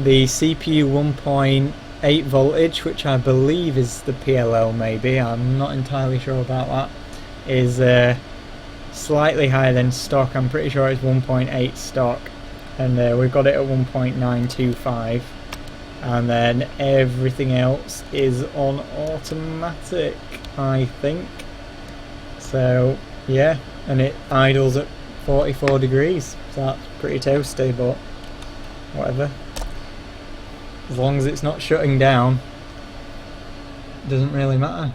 The CPU 1.8 voltage, which I believe is the PLO, maybe, I'm not entirely sure about that, is slightly higher than stock. I'm pretty sure it's 1.8 stock, and we've got it at 1.925, and then everything else is on automatic, I think. So yeah, and it idles at 44 degrees, so that's pretty toasty, but whatever. As long as it's not shutting down, it doesn't really matter.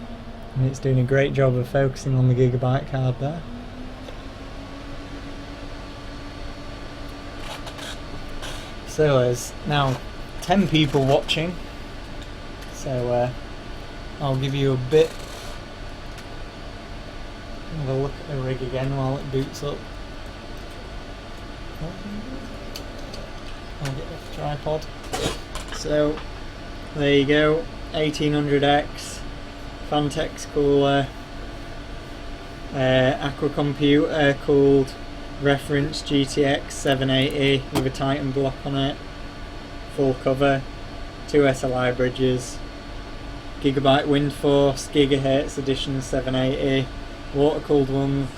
And it's doing a great job of focusing on the gigabyte card there. So there's now 10 people watching, so I'll give you a bit of a look at the rig again while it boots up. I'll get off the tripod. So there you go, 1800X, Fantex cooler, Aqua computer called reference GTX780 with a Titan block on it, full cover, 2 SLI bridges, Gigabyte Wind Force, Gigahertz Edition 780, water cooled one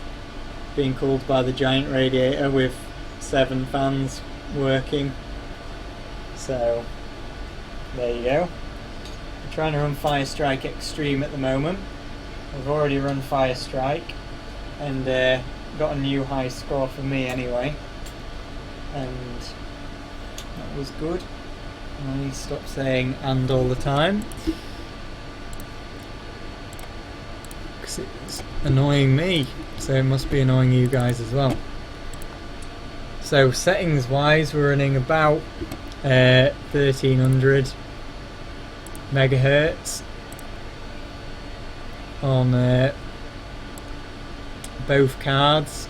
being cooled by the giant radiator with 7 fans working. So there you go. I'm trying to run Firestrike Extreme at the moment. I've already run Firestrike and got a new high score for me anyway, and that was good. I need to stop saying "and" all the time because it's annoying me, so it must be annoying you guys as well. So settings wise, we're running about 1300 megahertz on both cards.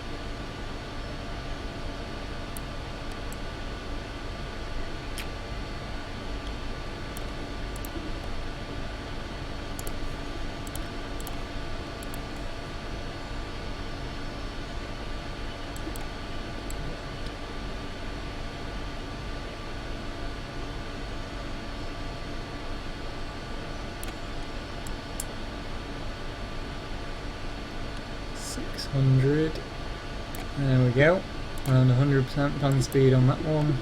There we go, around 100% fan speed on that one.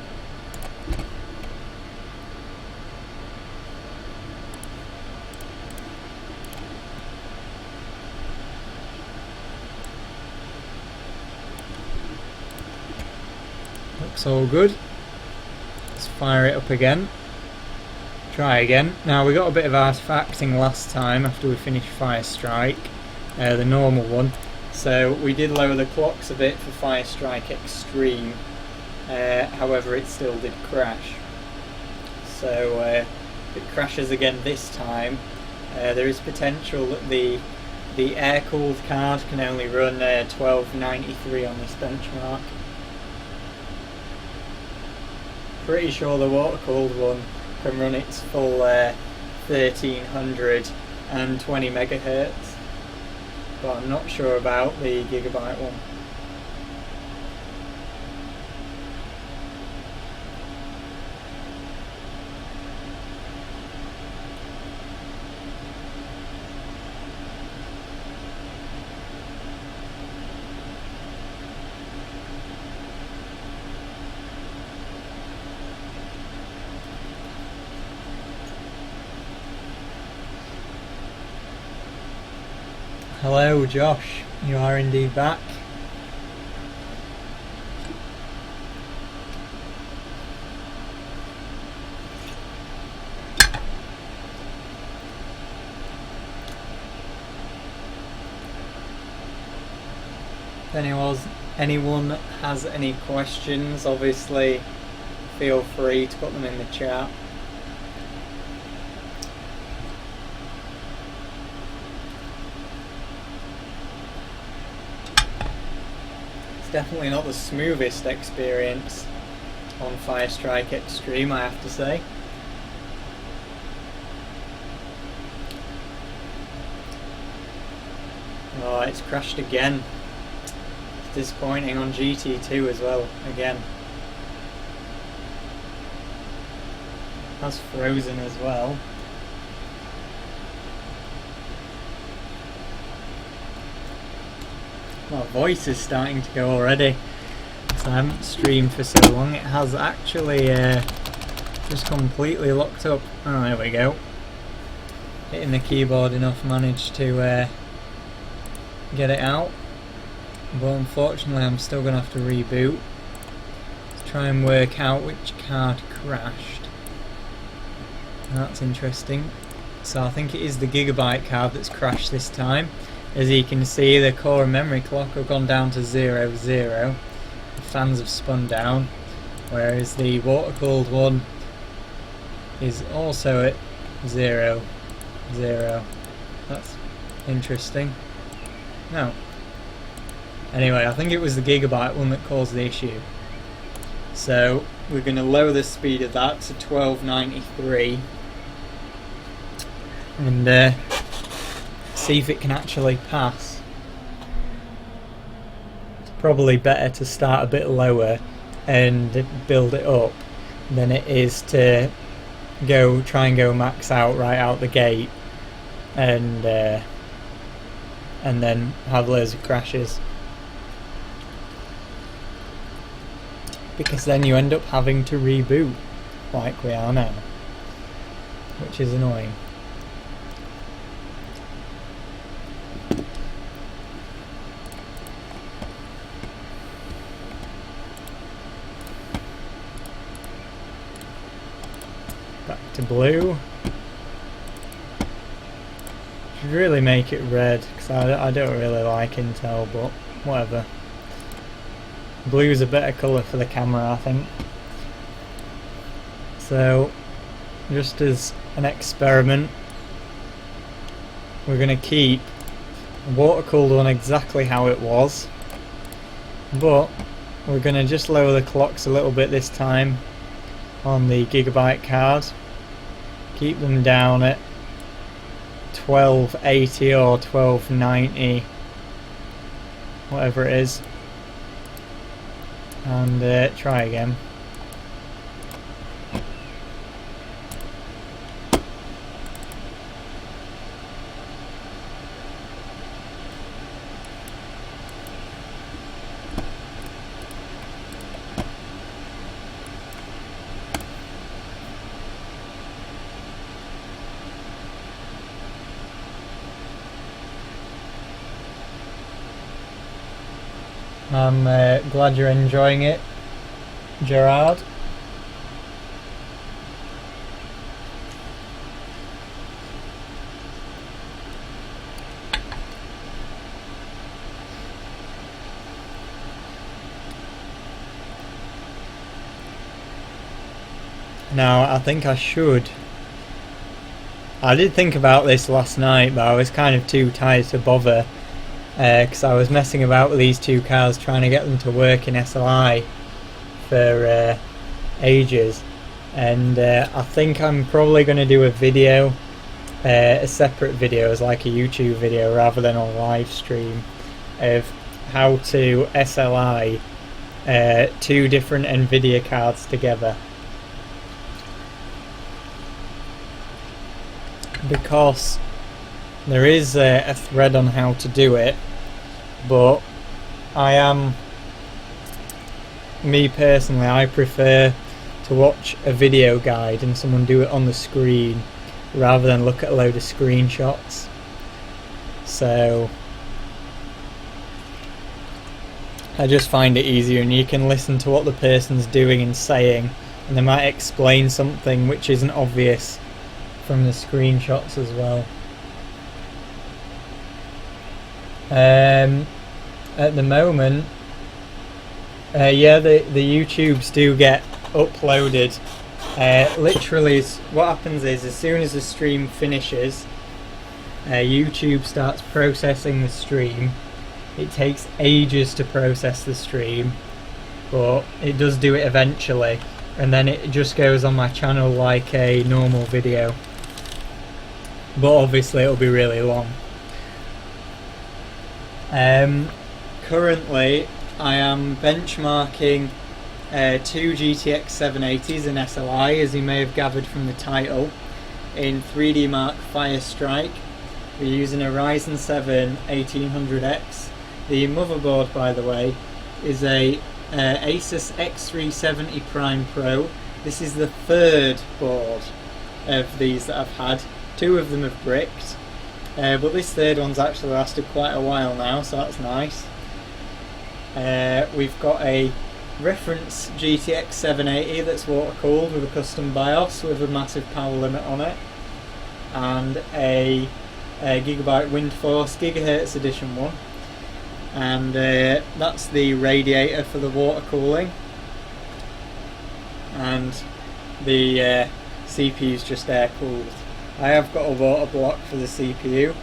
Looks all good. Let's fire it up again. Try again. Now we got a bit of artifacting last time after we finished Firestrike, the normal one. So we did lower the clocks a bit for Firestrike Extreme, however it still did crash. So if it crashes again this time, there is potential that the air-cooled card can only run 1293 on this benchmark. Pretty sure the water-cooled one can run its full 1320 megahertz. But I'm not sure about the Gigabyte one. Hello Josh, you are indeed back. If anyone has any questions, obviously feel free to put them in the chat. Definitely not the smoothest experience on Firestrike Extreme, I have to say. Oh, it's crashed again. It's disappointing on GT2 as well, again. That's frozen as well. My voice is starting to go already, so I haven't streamed for so long. It has actually just completely locked up. Oh, there we go. Hitting the keyboard enough, managed to get it out. But unfortunately I'm still going to have to reboot to try and work out which card crashed. That's interesting. So I think it is the Gigabyte card that's crashed this time. As you can see, the core and memory clock have gone down to 0, 0. The fans have spun down, whereas the water-cooled one is also at 0, 0. That's interesting. No. Anyway, I think it was the Gigabyte one that caused the issue. So we're going to lower the speed of that to 1293 and see if it can actually pass. It's probably better to start a bit lower and build it up than it is to try and go max out right out the gate and then have loads of crashes, because then you end up having to reboot like we are now, which is annoying. Back to blue. Should really make it red, because I don't really like Intel, but whatever. Blue is a better colour for the camera, I think. So, just as an experiment, we're going to keep the water-cooled one exactly how it was, but we're going to just lower the clocks a little bit this time on the Gigabyte card. Keep them down at 1280 or 1290, whatever it is, and try again. I'm glad you're enjoying it, Gerard. Now, I think I did think about this last night, but I was kind of too tired to bother, because I was messing about with these two cars trying to get them to work in SLI for ages, and I think I'm probably going to do a video, a separate video as like a YouTube video rather than a live stream, of how to SLI two different NVIDIA cards together, because there is a thread on how to do it, but me personally, I prefer to watch a video guide and someone do it on the screen rather than look at a load of screenshots. So I just find it easier, and you can listen to what the person's doing and saying, and they might explain something which isn't obvious from the screenshots as well. At the moment, yeah, the YouTubes do get uploaded. Literally, what happens is, as soon as the stream finishes, YouTube starts processing the stream. It takes ages to process the stream, but it does do it eventually, and then it just goes on my channel like a normal video, but obviously it'll be really long. Currently I am benchmarking two GTX780s in SLI, as you may have gathered from the title, in 3D Mark Firestrike. We're using a Ryzen 7 1800X. The motherboard, by the way, is a Asus X370 Prime Pro. This is the third board of these that I've had. Two of them have bricked, but this third one's actually lasted quite a while now, so that's nice. We've got a reference GTX 780 that's water cooled with a custom BIOS with a massive power limit on it, and a Gigabyte Windforce Gigahertz Edition one, and that's the radiator for the water cooling, and the CPU is just air cooled. I have got a water block for the CPU,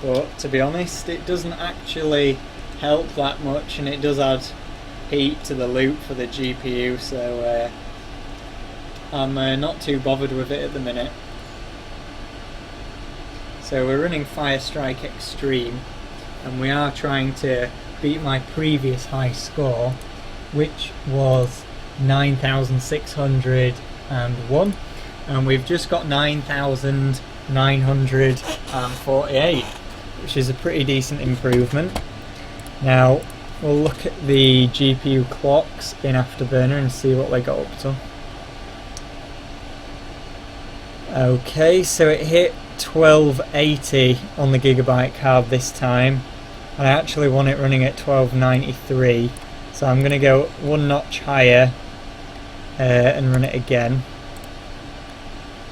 but to be honest it doesn't actually help that much, and it does add heat to the loop for the GPU, so I'm not too bothered with it at the minute. So we're running Firestrike Extreme, and we are trying to beat my previous high score, which was 9,601, and we've just got 9,948, which is a pretty decent improvement. Now we'll look at the GPU clocks in Afterburner and see what they got up to. Okay, so it hit 1280 on the Gigabyte card this time, and I actually want it running at 1293, so I'm going to go one notch higher and run it again.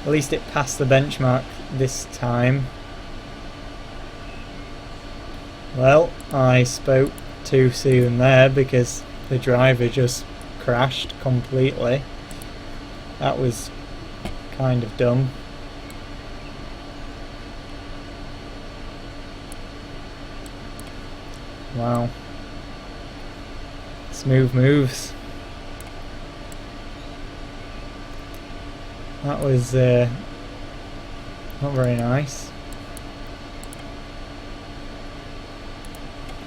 At least it passed the benchmark this time. Well, I spoke too soon there because the driver just crashed completely. That was kind of dumb. Wow. Smooth moves. That was not very nice.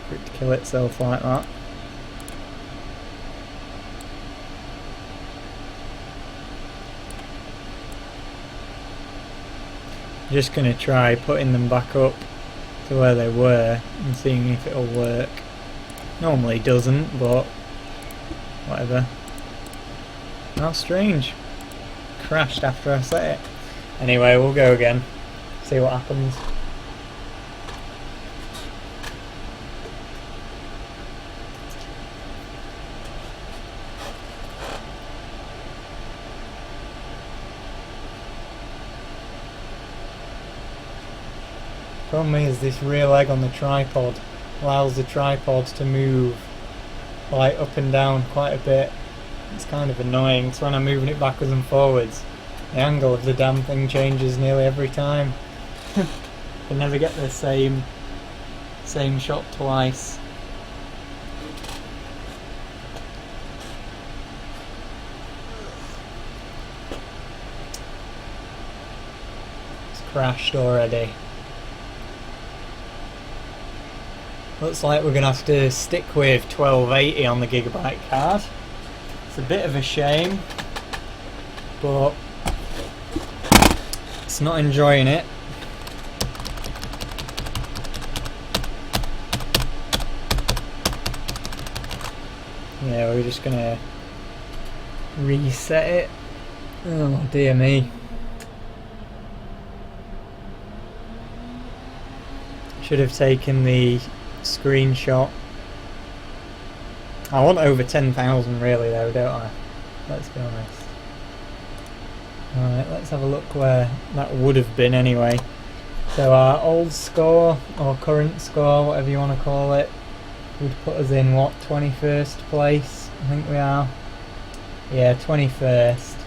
For it to kill itself like that. Just going to try putting them back up to where they were and seeing if it'll work. Normally doesn't, but whatever. How strange. Crashed after I set it. Anyway, we'll go again, see what happens. Problem is, this rear leg on the tripod allows the tripod to move like up and down quite a bit. It's kind of annoying. So when I'm moving it backwards and forwards, the angle of the damn thing changes nearly every time. Can never get the same shot twice. It's crashed already. Looks like we're going to have to stick with 1280 on the Gigabyte card. It's a bit of a shame, but it's not enjoying it. Yeah, we're just going to reset it. Oh dear me. Should have taken the screenshot. I want over 10,000 really though, don't I? Let's be honest. Alright, let's have a look where that would have been anyway. So our old score, or current score, whatever you want to call it, would put us in what, 21st place? I think we are. Yeah, 21st.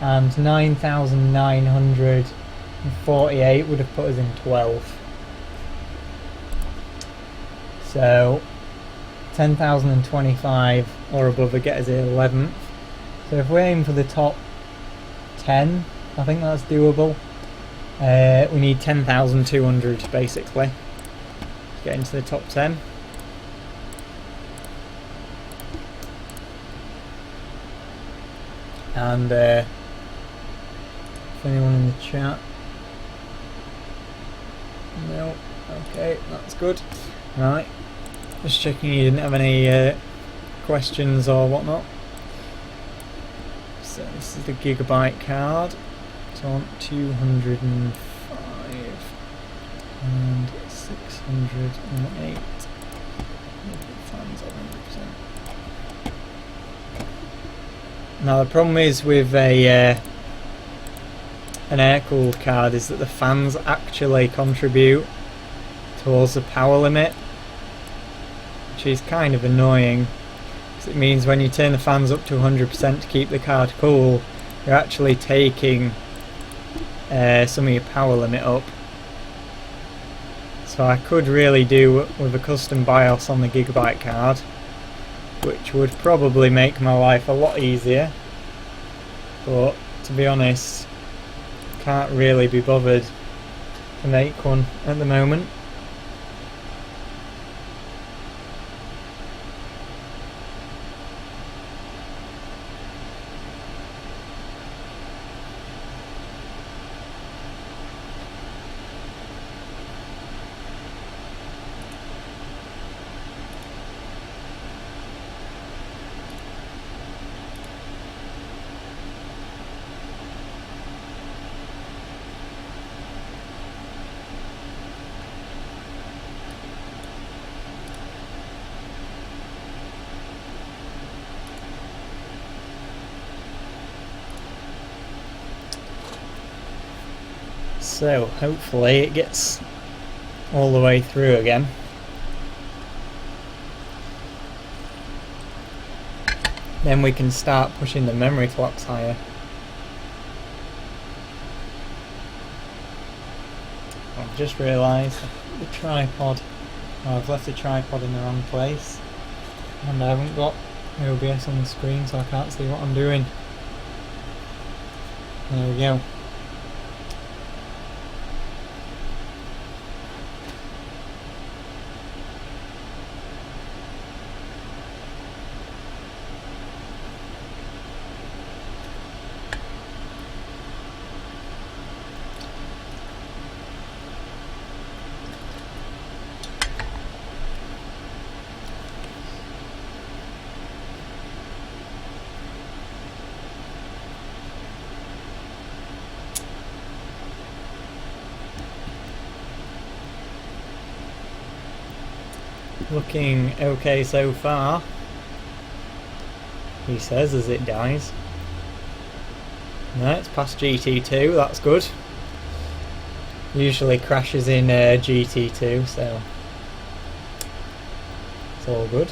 And 9,948 would have put us in 12th. So 10,025 or above would get us in 11th. So if we aim for the top 10, I think that's doable. We need 10,200 basically to get into the top 10. And if anyone in the chat, no, okay, that's good. Right, just checking you didn't have any questions or whatnot. So this is the Gigabyte card. So I want 205 and 608. Fans at 100%. Now the problem is with an air-cooled card is that the fans actually contribute towards the power limit, which is kind of annoying, because it means when you turn the fans up to 100% to keep the card cool, you're actually taking some of your power limit up. So I could really do with a custom BIOS on the Gigabyte card, which would probably make my life a lot easier, but to be honest, can't really be bothered to make one at the moment. So hopefully it gets all the way through again. Then we can start pushing the memory clocks higher. I've just realised the tripod. I've left the tripod in the wrong place, and I haven't got OBS on the screen, so I can't see what I'm doing. There we go. Looking okay so far, he says as it dies. No, it's past GT2, that's good. Usually crashes in GT2, so it's all good.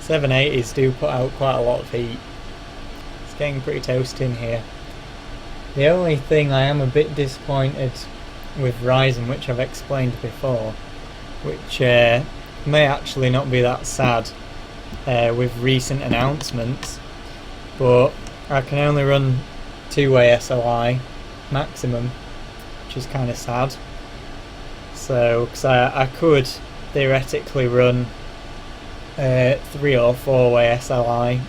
780s do put out quite a lot of heat. It's getting pretty toasty in here. The only thing I am a bit disappointed with Ryzen, which I've explained before, which may actually not be that sad with recent announcements, but I can only run 2-way SLI maximum, which is kind of sad. So, because I could theoretically run 3 or 4-way SLI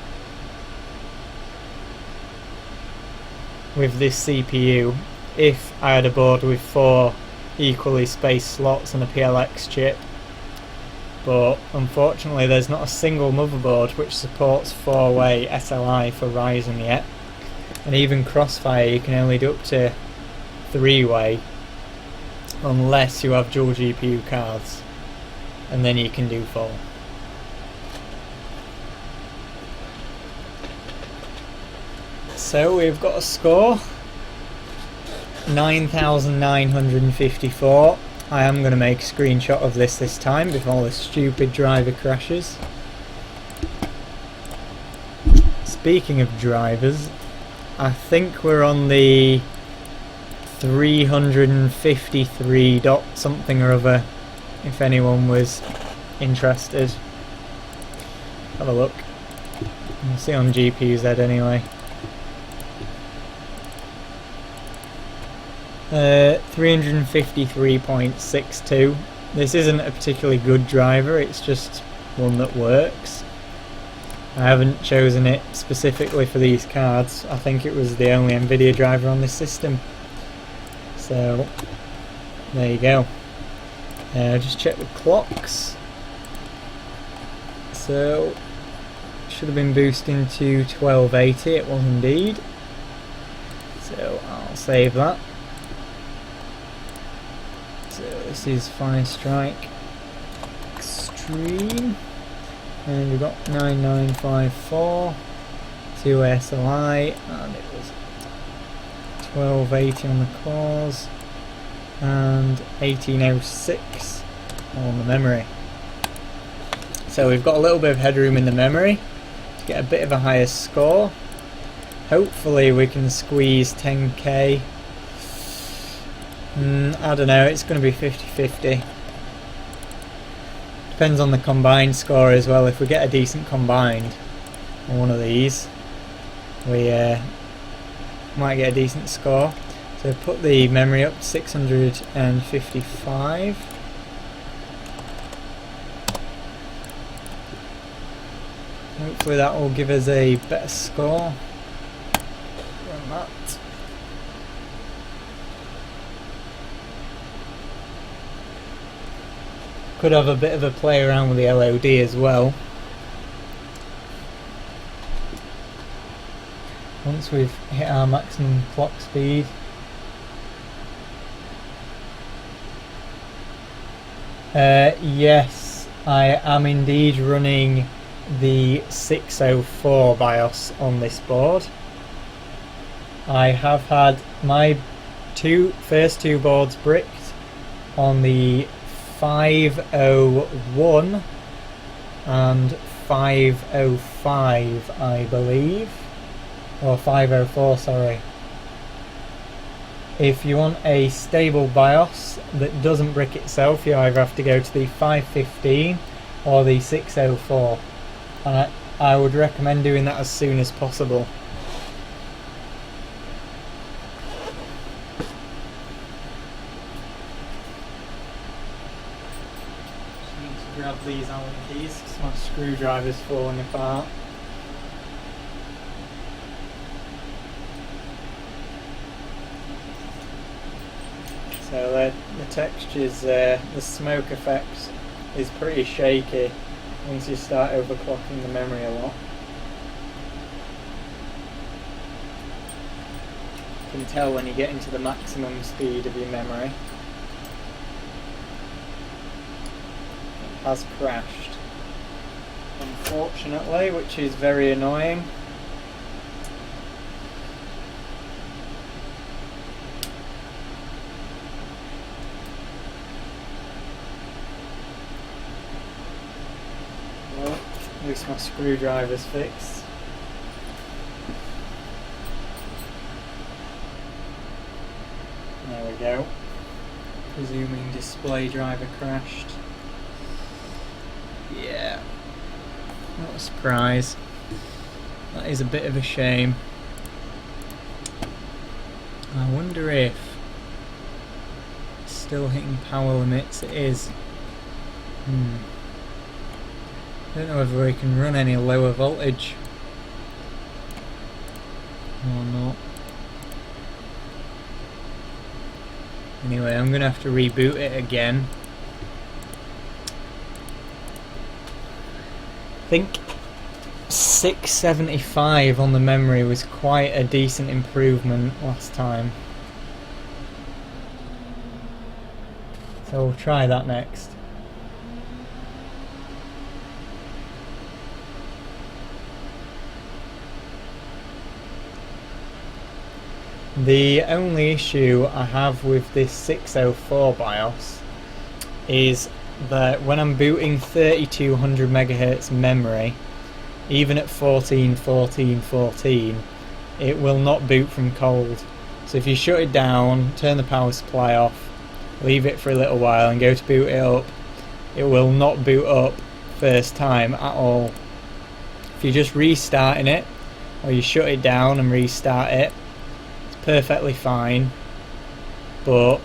with this CPU if I had a board with 4 equally spaced slots and a PLX chip, but unfortunately there's not a single motherboard which supports 4-way SLI for Ryzen yet, and even Crossfire you can only do up to 3-way unless you have dual GPU cards, and then you can do 4. So we've got a score 9,954. I am going to make a screenshot of this time before the stupid driver crashes. Speaking of drivers, I think we're on the 353 dot something or other, if anyone was interested. Have a look. We'll see on GPU-Z anyway. 353.62. This isn't a particularly good driver, it's just one that works. I haven't chosen it specifically for these cards. I think it was the only Nvidia driver on this system. So there you go. Just check the clocks. So should have been boosting to 1280, it was indeed. So I'll save that. So this is Fire Strike Extreme. and we've got 9954, 2 SLI, and it was 1280 on the cores, and 1806 on the memory. So we've got a little bit of headroom in the memory to get a bit of a higher score. Hopefully we can squeeze 10k. I don't know, it's going to be 50-50. Depends on the combined score as well. If we get a decent combined on one of these, we might get a decent score. So put the memory up to 655. Hopefully that will give us a better score than that. Could have a bit of a play around with the LOD as well. Once we've hit our maximum clock speed. Yes, I am indeed running the 604 BIOS on this board. I have had my first two boards bricked on the 501 and 505, I believe, or 504, sorry. If you want a stable BIOS that doesn't brick itself, you either have to go to the 515 or the 604, and I would recommend doing that as soon as possible. Grab these Allen keys because my screwdriver's falling apart. So the textures, the smoke effect is pretty shaky once you start overclocking the memory a lot. You can tell when you get into the maximum speed of your memory. Has crashed, unfortunately, which is very annoying. Well, at least my screwdriver's fixed. There we go. Presuming display driver crashed. Yeah, not a surprise. That is a bit of a shame. I wonder if it's still hitting power limits. It is. I don't know whether we can run any lower voltage or not. Anyway, I'm gonna have to reboot it again. I think 675 on the memory was quite a decent improvement last time. So we'll try that next. The only issue I have with this 604 BIOS is that when I'm booting 3200 MHz memory, even at 14, it will not boot from cold. So if you shut it down, turn the power supply off, leave it for a little while and go to boot it up, it will not boot up first time at all. If you're just restarting it, or you shut it down and restart it, it's perfectly fine. But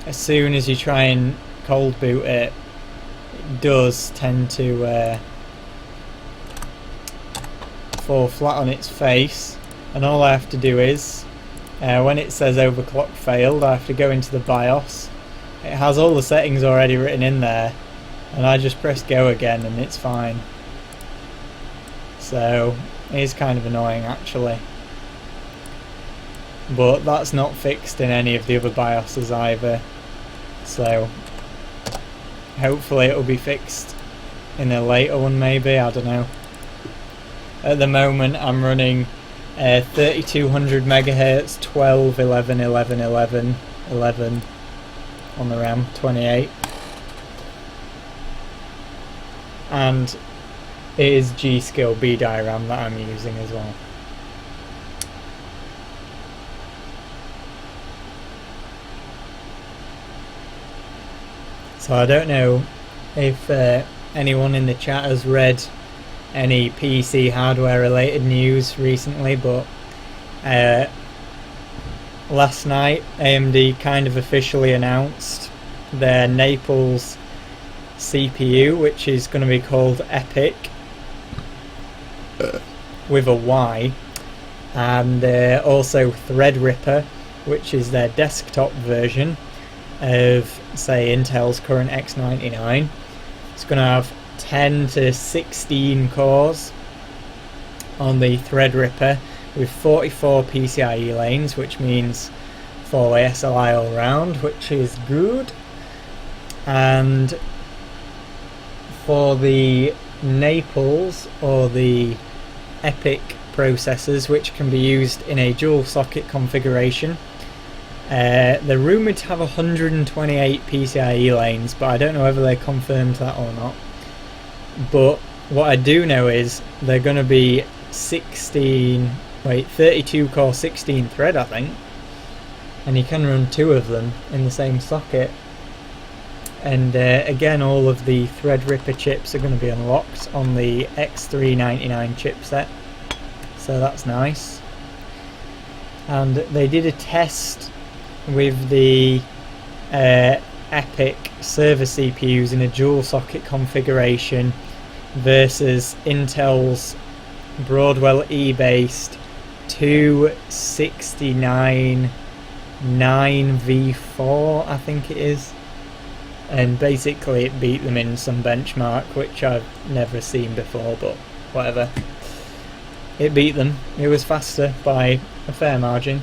as soon as you try and cold boot it, it does tend to fall flat on its face, and all I have to do is when it says overclock failed, I have to go into the BIOS. It has all the settings already written in there, and I just press go again and it's fine. So it is kind of annoying actually, but that's not fixed in any of the other BIOSes either, so hopefully it will be fixed in a later one maybe, I don't know. At the moment I'm running 3200 megahertz, 12, 11, 11, 11, 11 on the RAM, 28. And it is G-Skill BDI that I'm using as well. So I don't know if anyone in the chat has read any PC hardware related news recently, but last night AMD kind of officially announced their Naples CPU, which is going to be called Epic with a Y, and also Threadripper, which is their desktop version of, say, Intel's current X99. It's going to have 10 to 16 cores on the Threadripper with 44 PCIe lanes, which means 4-way SLI all round, which is good. And for the Naples or the Epic processors, which can be used in a dual socket configuration, they're rumoured to have 128 PCIe lanes, but I don't know whether they confirmed that or not. But what I do know is they're going to be 32 core 16 thread, I think, and you can run 2 of them in the same socket. And again, all of the Threadripper chips are going to be unlocked on the X399 chipset, so that's nice. And they did a test with the Epic server CPUs in a dual socket configuration versus Intel's Broadwell E-based 269 9v4, I think it is. And basically it beat them in some benchmark, which I've never seen before, but whatever. It beat them. It was faster by a fair margin.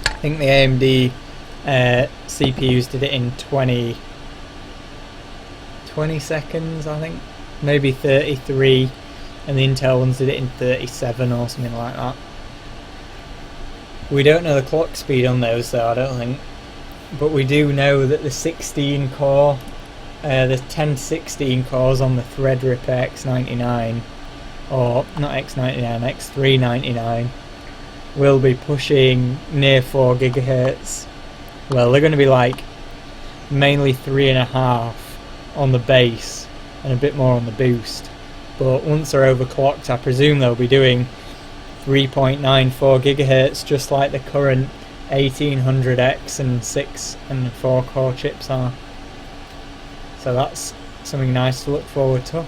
I think the AMD CPUs did it in 20 seconds, I think. Maybe 33, and the Intel ones did it in 37 or something like that. We don't know the clock speed on those though, I don't think. But we do know that the 16 core, the 1016 cores on the Threadripper X99, or not X99, X399, will be pushing near 4 gigahertz. Well, they're going to be like mainly 3.5 on the base and a bit more on the boost. But once they're overclocked, I presume they'll be doing 3.94 gigahertz, just like the current 1800X and 6 and 4 core chips are. So that's something nice to look forward to.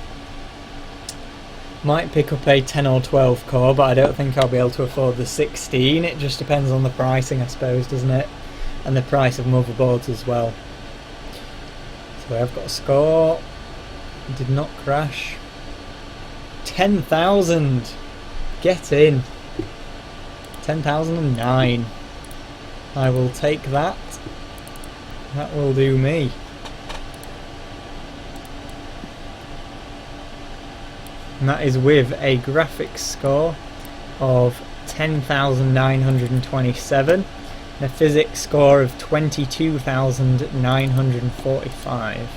Might pick up a 10 or 12 core, but I don't think I'll be able to afford the 16. It just depends on the pricing, I suppose, doesn't it? And the price of motherboards as well. So I've got a score. Did not crash. 10,000! Get in! 10,009. I will take that. That will do me. And that is with a graphics score of 10,927 and a physics score of 22,945.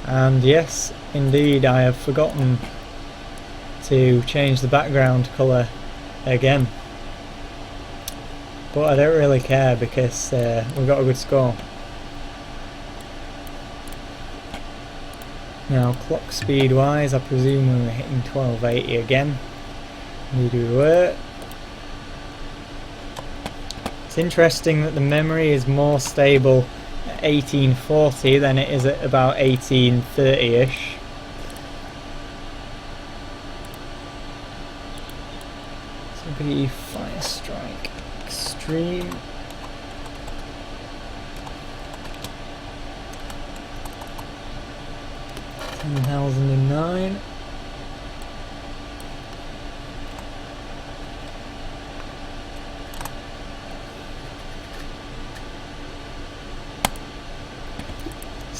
And yes, indeed, I have forgotten to change the background colour again. But I don't really care because we got a good score. Now, clock speed wise, I presume we were hitting 1280 again. We were. It's interesting that the memory is more stable at 1840 than it is at about 1830-ish. This will be Fire Strike Extreme. $10,009.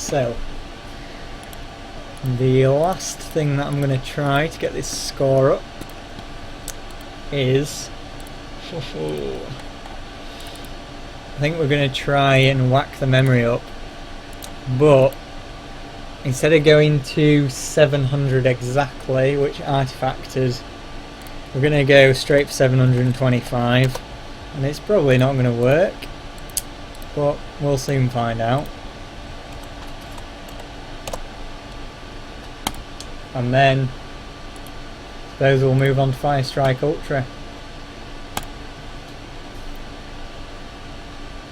So the last thing that I'm going to try to get this score up is I think we're going to try and whack the memory up, but instead of going to 700 exactly, which artifacted, we're going to go straight for 725, and it's probably not going to work, but we'll soon find out. And then I suppose we'll move on to Firestrike Ultra.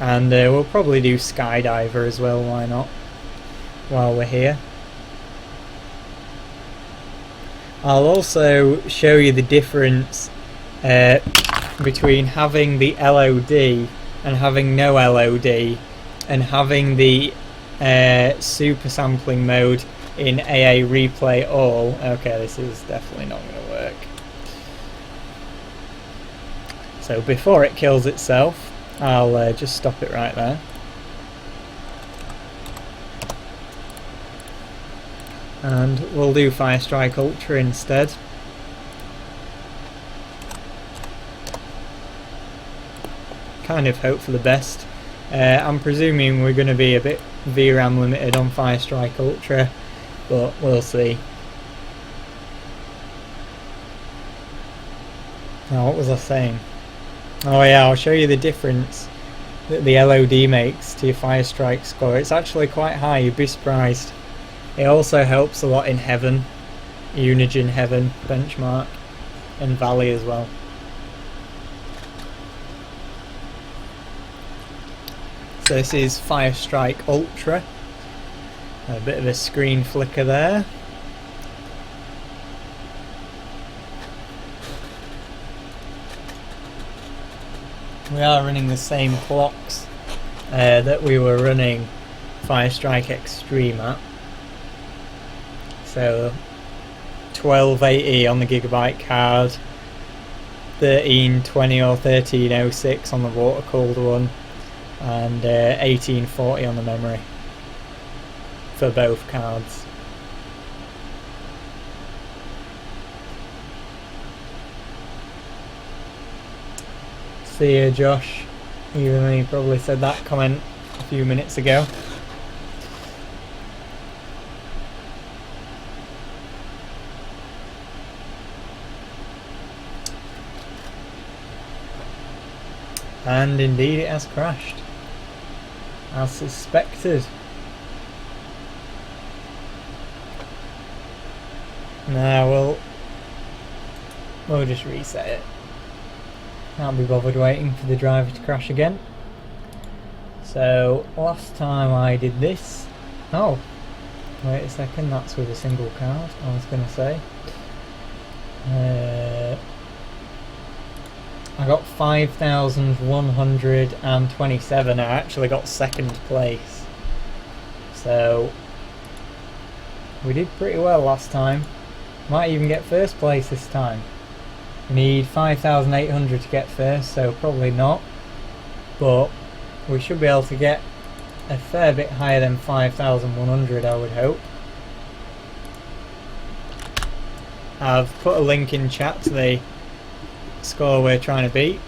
And we'll probably do Skydiver as well, why not, while we're here. I'll also show you the difference between having the LOD and having no LOD, and having the super sampling mode in AA Replay All. Okay, this is definitely not going to work. So before it kills itself, I'll just stop it right there. And we'll do Firestrike Ultra instead. Kind of hope for the best. I'm presuming we're going to be a bit VRAM limited on Firestrike Ultra, but we'll see. Now, what was I saying? Oh yeah, I'll show you the difference that the LOD makes to your Firestrike score. It's actually quite high, you'd be surprised. It also helps a lot in Heaven, Unigine Heaven, Benchmark, and Valley as well. So this is Firestrike Ultra. A bit of a screen flicker there. We are running the same clocks that we were running Firestrike Extreme at. So 1280 on the gigabyte card, 1320 or 1306 on the water cooled one, and 1840 on the memory for both cards. See you, Josh, even though you probably said that comment a few minutes ago. And indeed it has crashed, as suspected. Now we'll just reset it. Can't be bothered waiting for the driver to crash again. So last time I did this, oh wait a second, that's with a single card, I was going to say. I got 5,127. I actually got second place, so we did pretty well last time. Might even get first place this time. We need 5,800 to get first, so probably not, but we should be able to get a fair bit higher than 5,100, I would hope. I've put a link in chat to the score we're trying to beat.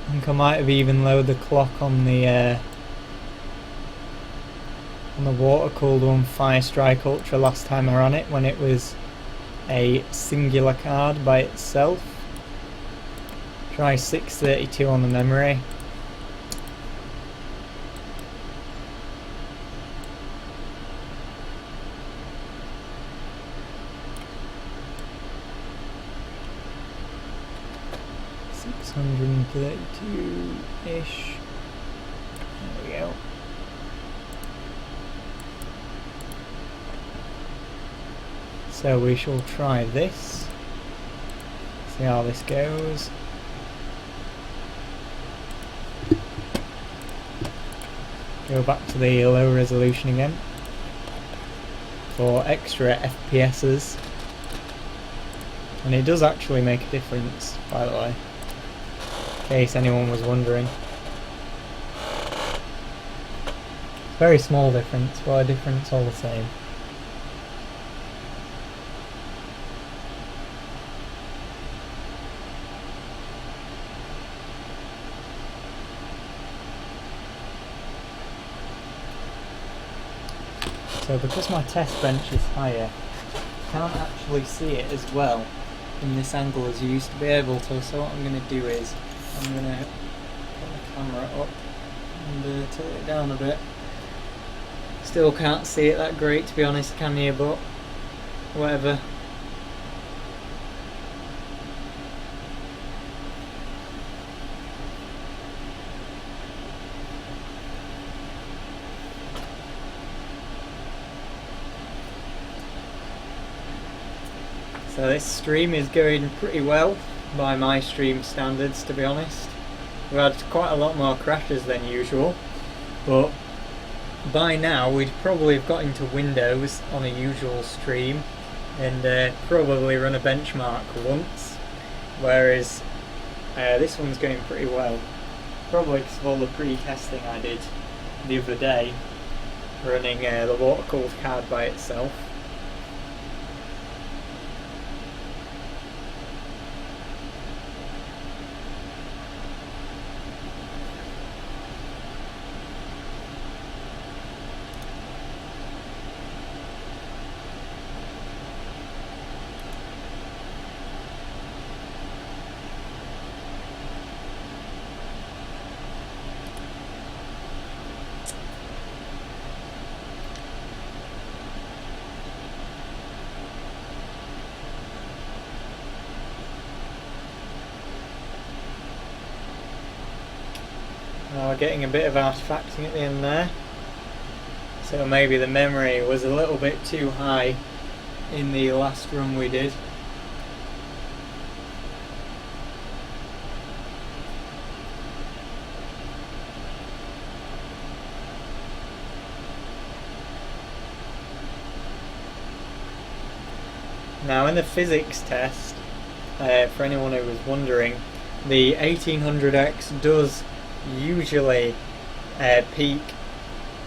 I think I might have even lowered the clock on the water cooled one, Firestrike Ultra, last time I ran it, when it was a singular card by itself. Try 632 on the memory. $632-ish. There we go. So we shall try this. See how this goes. Go back to the low resolution again for extra FPSs. And it does actually make a difference, by the way, in case anyone was wondering. Very small difference, but a difference all the same. So because my test bench is higher, you can't actually see it as well in this angle as you used to be able to. So what I'm going to do is I'm going to put the camera up and tilt it down a bit. Still can't see it that great, to be honest, can you? But whatever. So this stream is going pretty well by my stream standards, to be honest. We've had quite a lot more crashes than usual, but by now we'd probably have got into Windows on a usual stream and probably run a benchmark once, whereas this one's going pretty well, probably because of all the pre-testing I did the other day, running the water-cooled card by itself. We're getting a bit of artifacting at the end there, so maybe the memory was a little bit too high in the last run we did. Now in the physics test, for anyone who was wondering, the 1800X does usually peak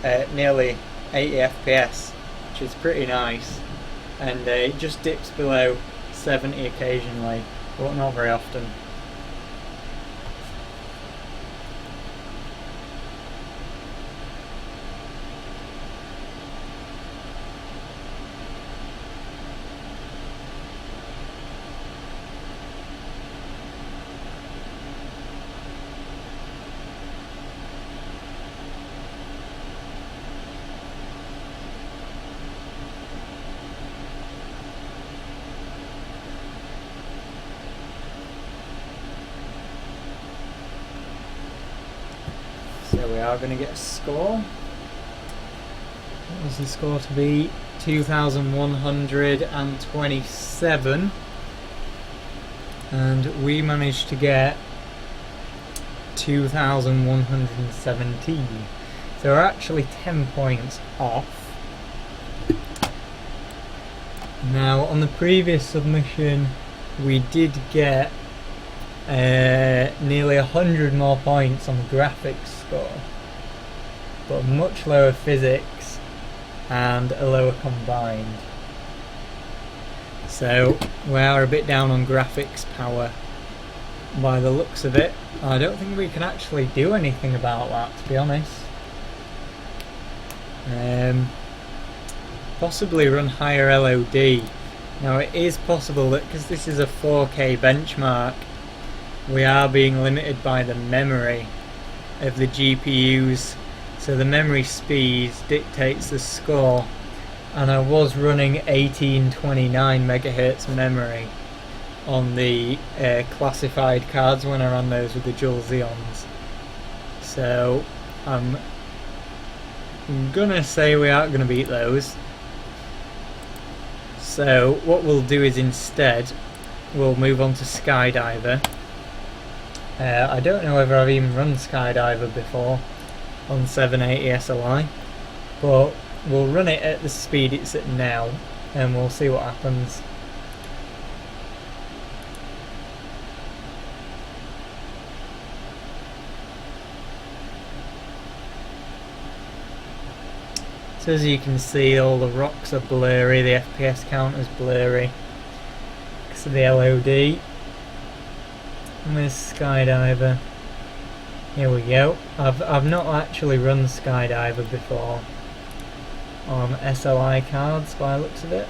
at nearly 80 FPS, which is pretty nice, and it just dips below 70 occasionally, but not very often. So we are going to get a score. What was the score to be? 2,127. And we managed to get 2,117. So we're actually 10 points off. Now on the previous submission we did get nearly 100 more points on the graphics score, but much lower physics and a lower combined. So we are a bit down on graphics power by the looks of it. I don't think we can actually do anything about that, to be honest. Possibly run higher LOD. Now it is possible that because this is a 4K benchmark, we are being limited by the memory of the GPUs, so the memory speed dictates the score, and I was running 1829 MHz memory on the classified cards when I ran those with the dual Xeons, so I'm gonna say we aren't gonna beat those. So what we'll do is instead we'll move on to Skydiver. I don't know whether I've even run Skydiver before on 780 SLI, but we'll run it at the speed it's at now and we'll see what happens. So as you can see, all the rocks are blurry, the FPS counter's blurry because of the LOD. And there's Skydiver. Here we go. I've not actually run Skydiver before on SLI cards by the looks of it.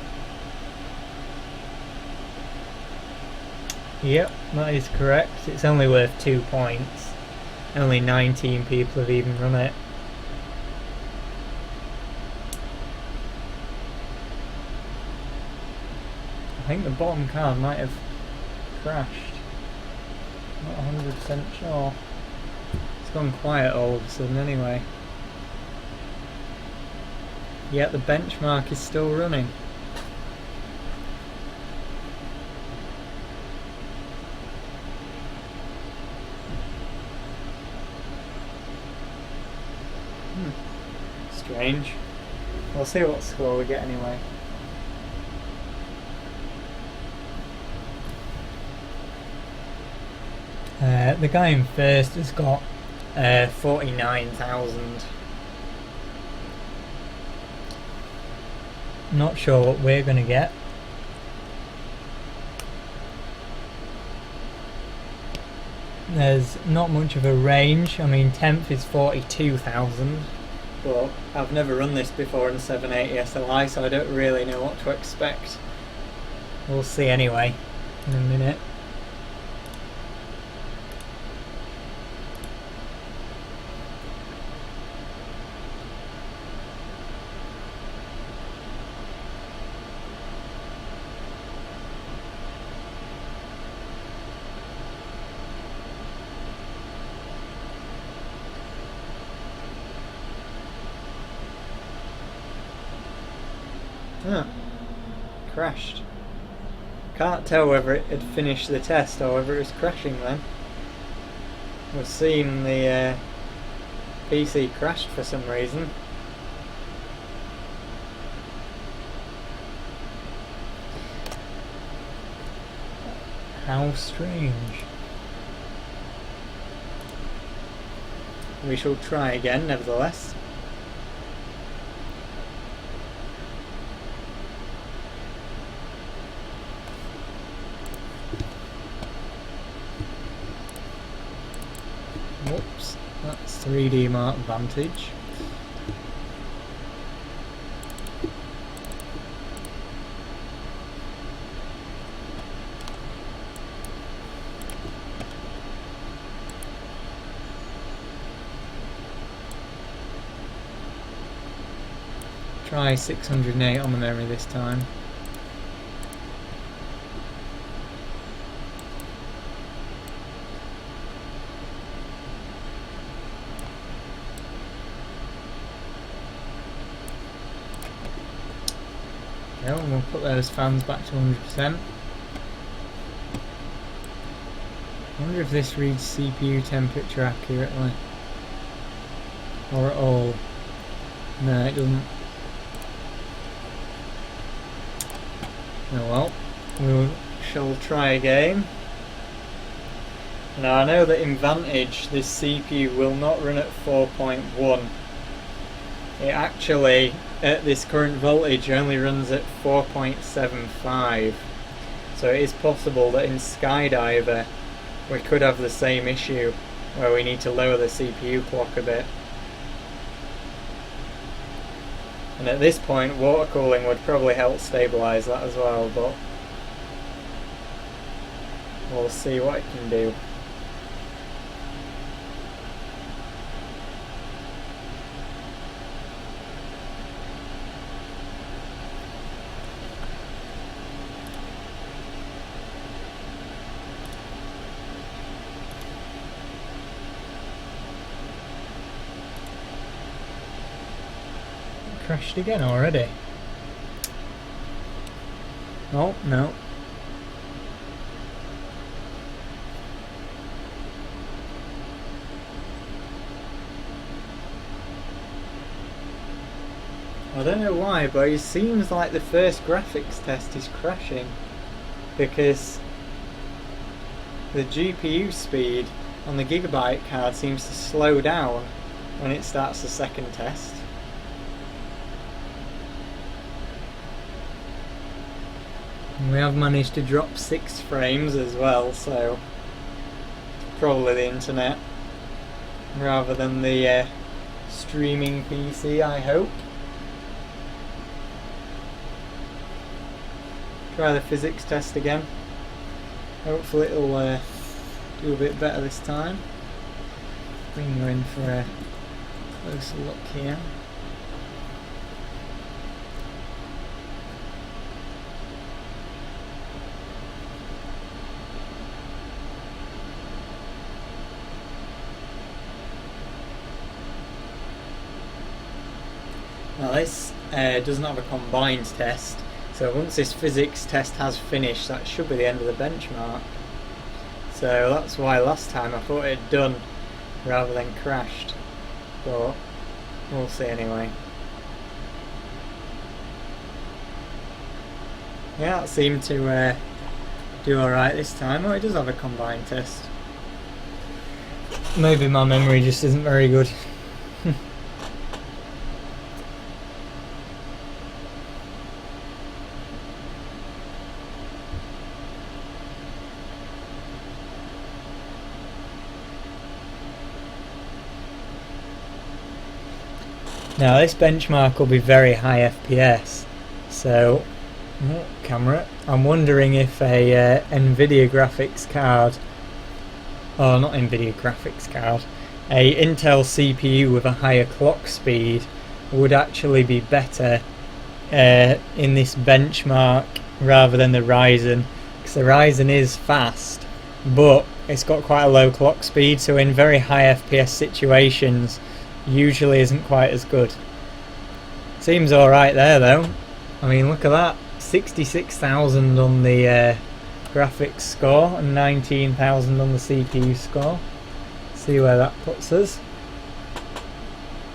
Yep, that is correct. It's only worth 2 points. Only 19 people have even run it. I think the bottom card might have crashed. Not 100% sure. It's gone quiet all of a sudden anyway. Yet the benchmark is still running. Strange. We'll see what score we get anyway. The guy in first has got 49,000. Not sure what we're going to get. There's not much of a range. I mean, 10th is 42,000. But I've never run this before in 780 SLI, so I don't really know what to expect. We'll see anyway in a minute. Ah, crashed. Can't tell whether it had finished the test or whether it was crashing then. We've seen the PC crashed for some reason. How strange. We shall try again nevertheless. Whoops, that's 3D Mark Vantage. Try 608 on the memory this time. Yeah, and we'll put those fans back to 100%. I wonder if this reads CPU temperature accurately. Or at all. No, it doesn't. Oh well, we shall try again. Now I know that in Vantage this CPU will not run at 4.1. It actually, at this current voltage, only runs at 4.75. So it is possible that in Skydiver we could have the same issue, where we need to lower the CPU clock a bit. And at this point water cooling would probably help stabilise that as well, but we'll see what it can do. Crashed again already. Oh, no. I don't know why, but it seems like the first graphics test is crashing because the GPU speed on the Gigabyte card seems to slow down when it starts the second test. And we have managed to drop 6 frames as well, so probably the internet rather than the streaming PC, I hope. Try the physics test again. Hopefully it'll do a bit better this time. Bring you in for a closer look here. Now this doesn't have a combined test, so once this physics test has finished, that should be the end of the benchmark. So that's why last time I thought it had done rather than crashed, but we'll see anyway. Yeah, it seemed to do alright this time. Oh, it does have a combined test. Maybe my memory just isn't very good. Now this benchmark will be very high FPS, so camera. I'm wondering if a NVIDIA graphics card, or not NVIDIA graphics card, a Intel CPU with a higher clock speed would actually be better in this benchmark rather than the Ryzen, because the Ryzen is fast, but it's got quite a low clock speed, so in very high FPS situations usually isn't quite as good. Seems alright there though. I mean, look at that, 66,000 on the graphics score and 19,000 on the CPU score. See where that puts us.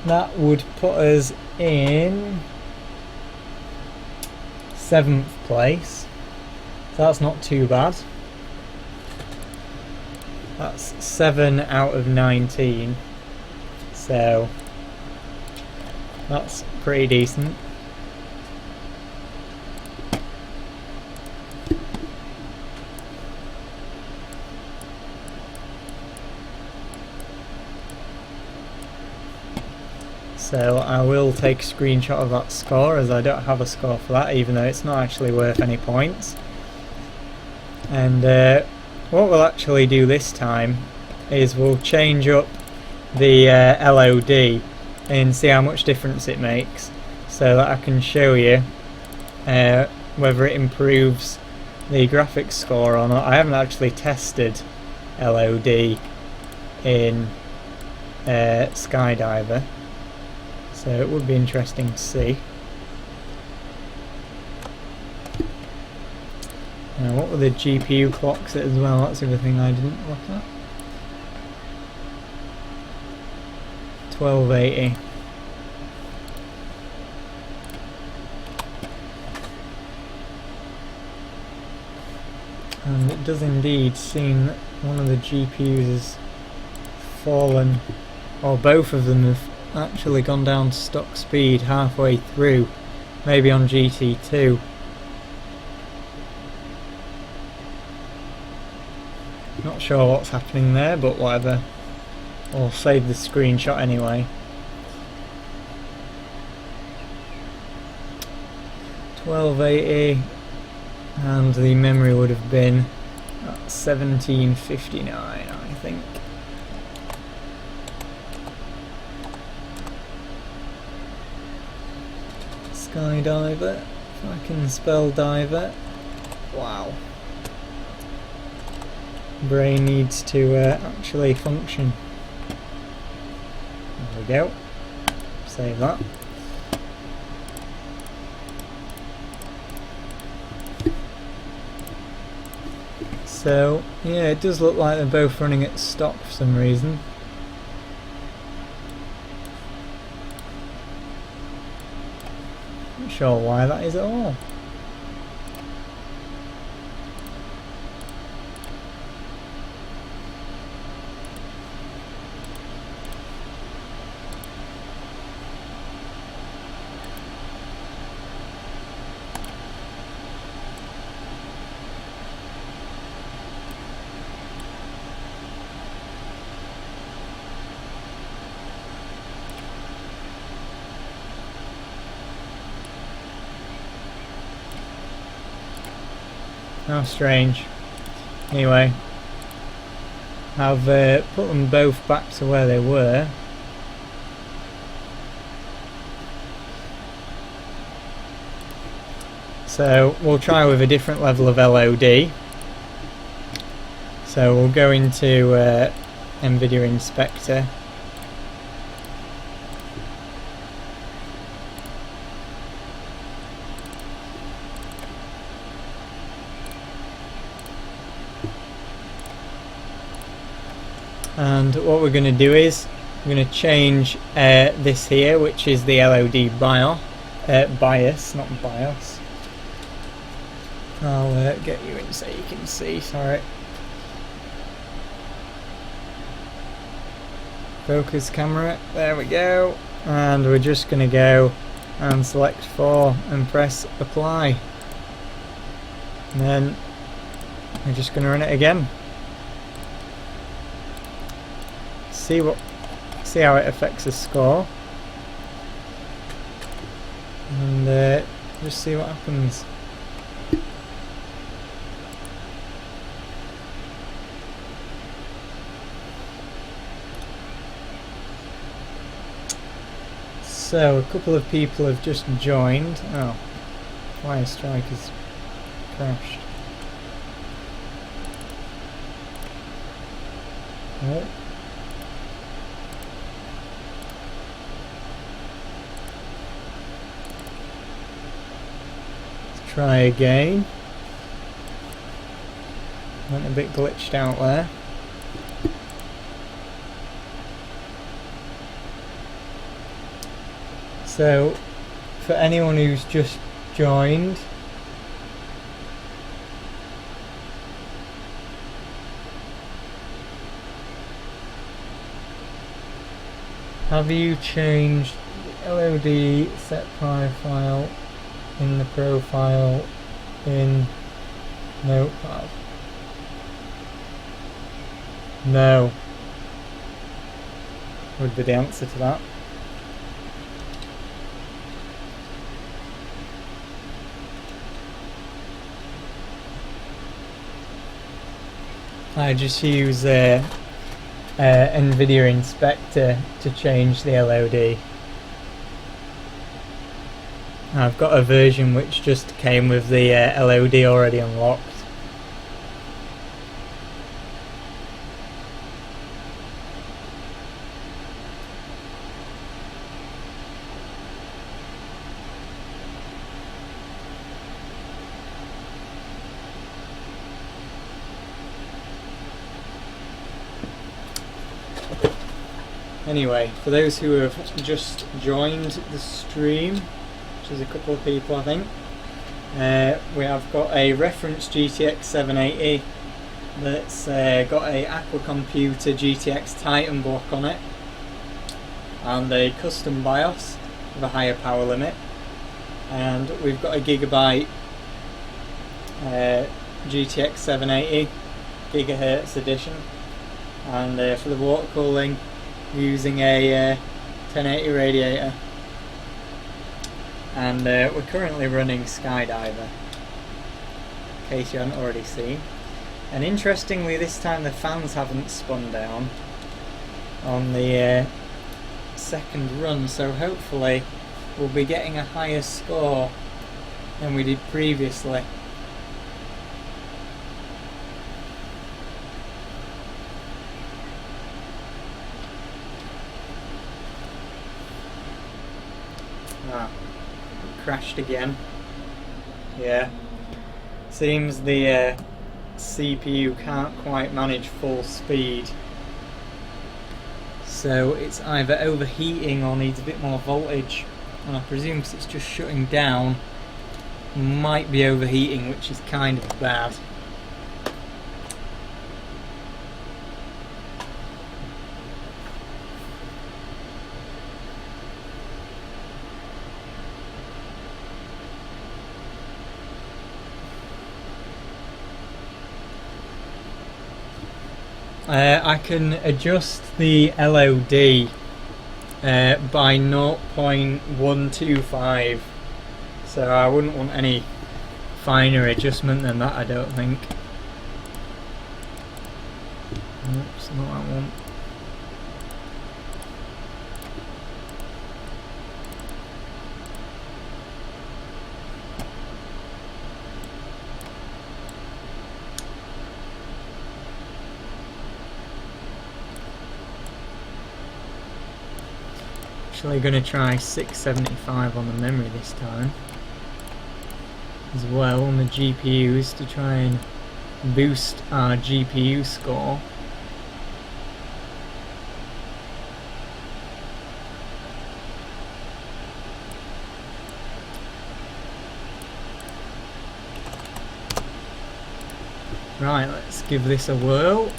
That would put us in 7th place, so that's not too bad. That's 7 out of 19. So that's pretty decent. So I will take a screenshot of that score, as I don't have a score for that, even though it's not actually worth any points. And what we'll actually do this time is we'll change up the LOD and see how much difference it makes, so that I can show you whether it improves the graphics score or not. I haven't actually tested LOD in Skydiver, so it would be interesting to see. Now, what were the GPU clocks as well? That's the other thing I didn't look at. 1280. And it does indeed seem that one of the GPUs has fallen, or both of them have actually gone down to stock speed halfway through, maybe on GT2. Not sure what's happening there, but whatever. I'll save the screenshot anyway. 1280, and the memory would have been at 1759, I think. Skydiver, if I can spell diver. Wow. Brain needs to actually function. There we go. Save that. So, yeah, it does look like they're both running at stock for some reason. Not sure why that is at all. How strange. Anyway, I've put them both back to where they were. So we'll try with a different level of LOD. So we'll go into NVIDIA Inspector. And what we're going to do is we're going to change this here, which is the LOD bias, not BIOS. I'll get you in so you can see, sorry. Focus camera, there we go. And we're just going to go and select 4 and press apply. And then we're just going to run it again. See how it affects the score. And just see what happens. So a couple of people have just joined. Oh, Fire Strike has crashed. Oh. Let's try again. Went a bit glitched out there. So, for anyone who's just joined, have you changed the LOD set file in the profile in Notepad? No, would be the answer to that. I just use NVIDIA Inspector to change the LOD. I've got a version which just came with the LOD already unlocked. Anyway, for those who have just joined the stream, which is a couple of people I think, we have got a reference GTX780 that's got a Aqua Computer GTX Titan block on it and a custom BIOS with a higher power limit, and we've got a Gigabyte GTX780 gigahertz edition, and for the water cooling using a 1080 radiator, and we're currently running Skydiver, in case you haven't already seen. And interestingly, this time the fans haven't spun down on the second run, so hopefully we'll be getting a higher score than we did previously. Ah, crashed again. Yeah, seems the CPU can't quite manage full speed, so it's either overheating or needs a bit more voltage, and I presume it's just shutting down, might be overheating, which is kind of bad. I can adjust the LOD by 0.125, so I wouldn't want any finer adjustment than that, I don't think. Oops, not that one. Actually going to try 675 on the memory this time as well on the GPUs to try and boost our GPU score. Right, let's give this a whirl.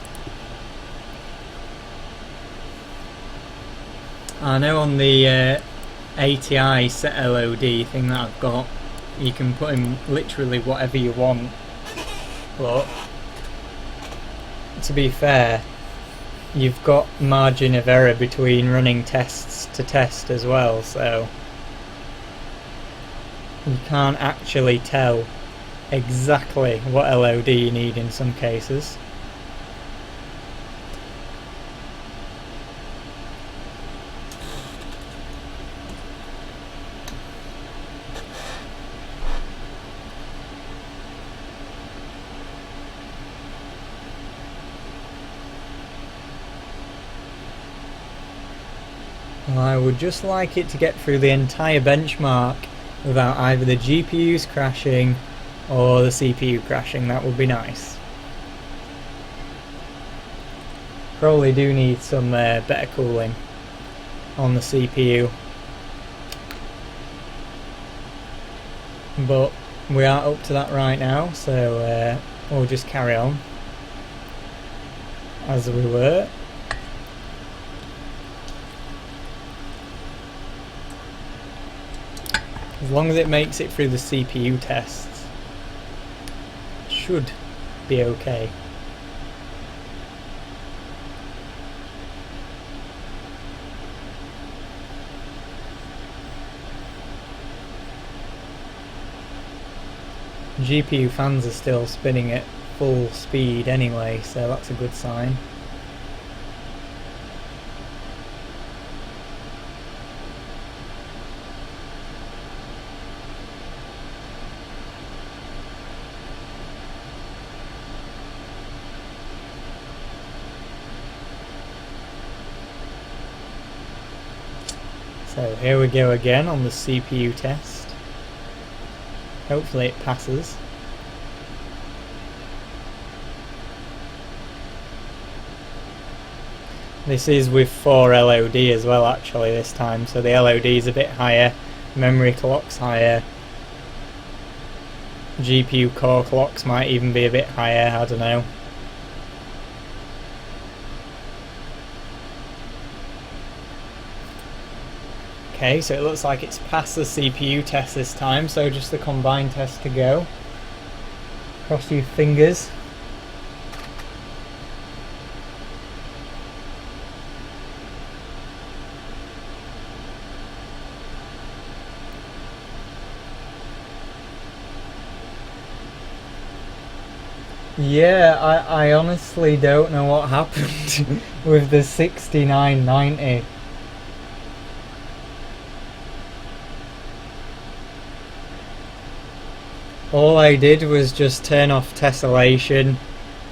I know on the ATI set LOD thing that I've got, you can put in literally whatever you want, but to be fair, you've got margin of error between running tests to test as well, so you can't actually tell exactly what LOD you need in some cases. Well, I would just like it to get through the entire benchmark without either the GPUs crashing or the CPU crashing. That would be nice. Probably do need some better cooling on the CPU, but we are up to that right now, so we'll just carry on as we were. As long as it makes it through the CPU tests, it should be okay. GPU fans are still spinning at full speed anyway, so that's a good sign. So here we go again on the CPU test. Hopefully it passes. This is with 4 LOD as well actually this time, so the LOD is a bit higher, memory clock's higher, GPU core clocks might even be a bit higher, I don't know. Okay, so it looks like it's passed the CPU test this time, so just the combined test to go. Cross your fingers. Yeah, I honestly don't know what happened with the 6990. All I did was just turn off tessellation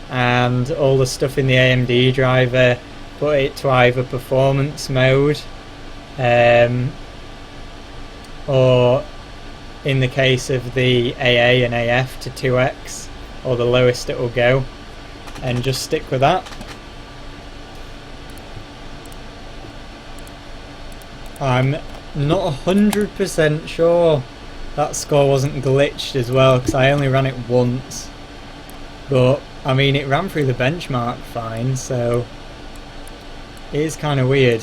and all the stuff in the AMD driver, put it to either performance mode or in the case of the AA and AF to 2x, or the lowest it will go, and just stick with that. I'm not 100% sure that score wasn't glitched as well, because I only ran it once, but I mean it ran through the benchmark fine, so it is kind of weird.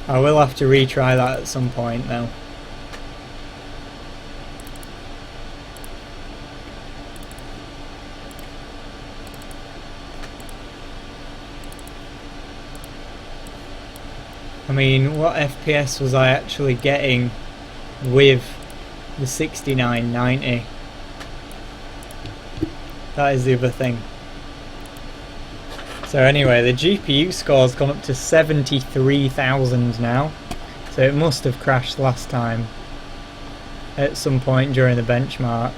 I will have to retry that at some point though. I mean, what FPS was I actually getting with the 6990? That is the other thing. So anyway, the GPU score's gone up to 73,000 now. So it must have crashed last time at some point during the benchmark.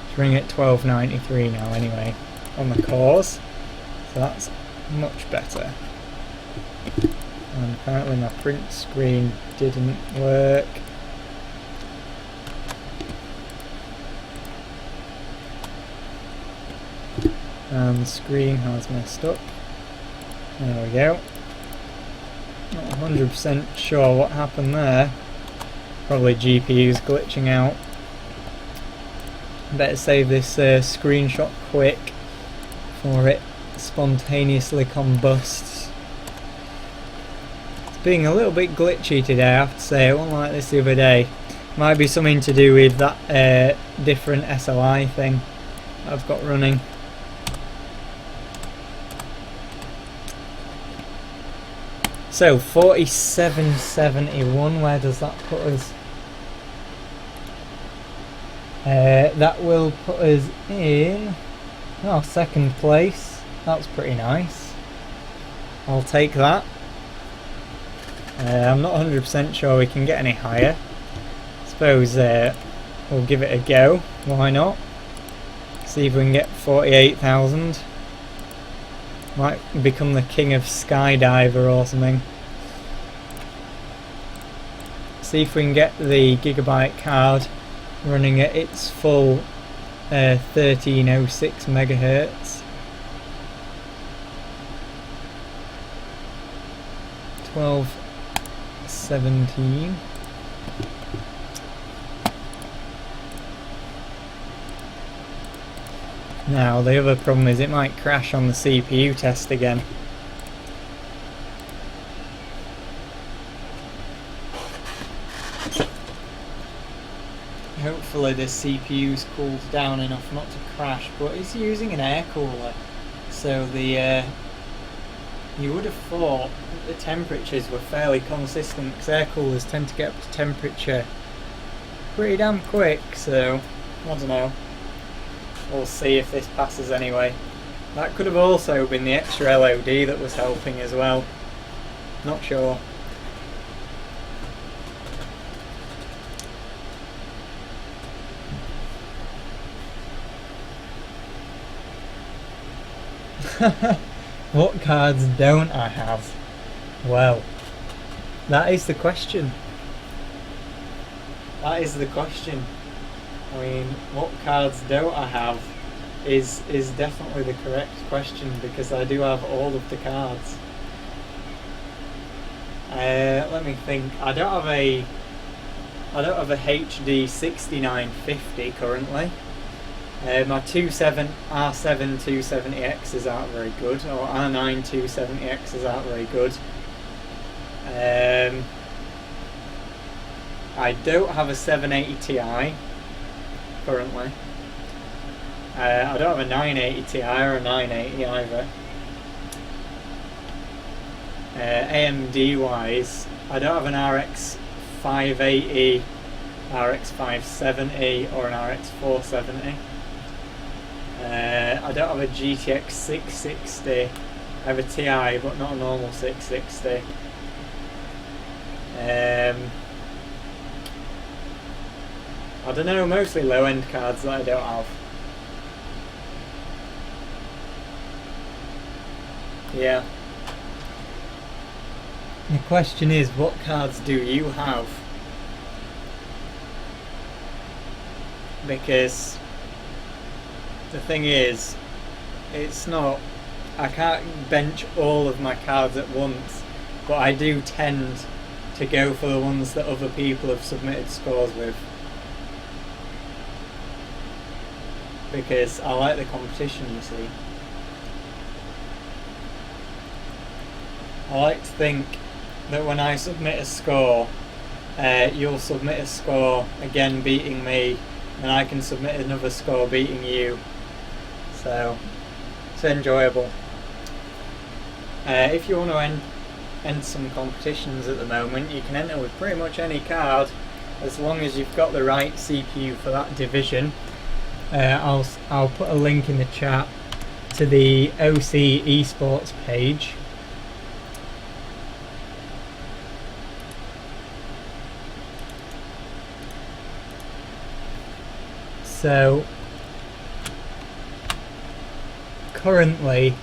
It's running at 1293 now anyway on the cores. So that's much better. And apparently my print screen didn't work. And the screen has messed up. There we go. Not 100% sure what happened there. Probably GPU's glitching out. Better save this screenshot quick before it spontaneously combusts. It's being a little bit glitchy today, I have to say. It wasn't like this the other day. Might be something to do with that different SLI thing I've got running. So 4771, where does that put us? That will put us in second place. That's pretty nice. I'll take that. I'm not 100% sure we can get any higher. Suppose we'll give it a go. Why not? See if we can get 48,000. Might become the king of skydiver or something. See if we can get the gigabyte card running at its full 1306 megahertz. 1217. Now the other problem is it might crash on the CPU test again. Hopefully the CPU's cooled down enough not to crash, but it's using an air cooler, so the you would have thought that the temperatures were fairly consistent, because air coolers tend to get up to temperature pretty damn quick, so I don't know. We'll see if this passes anyway. That could have also been the extra LOD that was helping as well. Not sure. What cards don't I have? Well, that is the question. That is the question. I mean, what cards don't I have is definitely the correct question, because I do have all of the cards. Let me think. I don't have a HD 6950 currently. My R7 270Xs aren't very good, or R9 270Xs aren't very good. I don't have a 780 Ti currently. I don't have a 980 Ti or a 980 either. AMD wise, I don't have an RX 580, RX 570 or an RX 470. I don't have a GTX 660. I have a Ti but not a normal 660. I don't know, mostly low end cards that I don't have. Yeah. The question is, what cards do you have? Because the thing is, it's not, I can't bench all of my cards at once, but I do tend to go for the ones that other people have submitted scores with, because I like the competition, you see. I like to think that when I submit a score, you'll submit a score again beating me, and I can submit another score beating you. So it's enjoyable. If you want to enter some competitions at the moment, you can enter with pretty much any card, as long as you've got the right CPU for that division. I'll put a link in the chat to the OC esports page. So currently,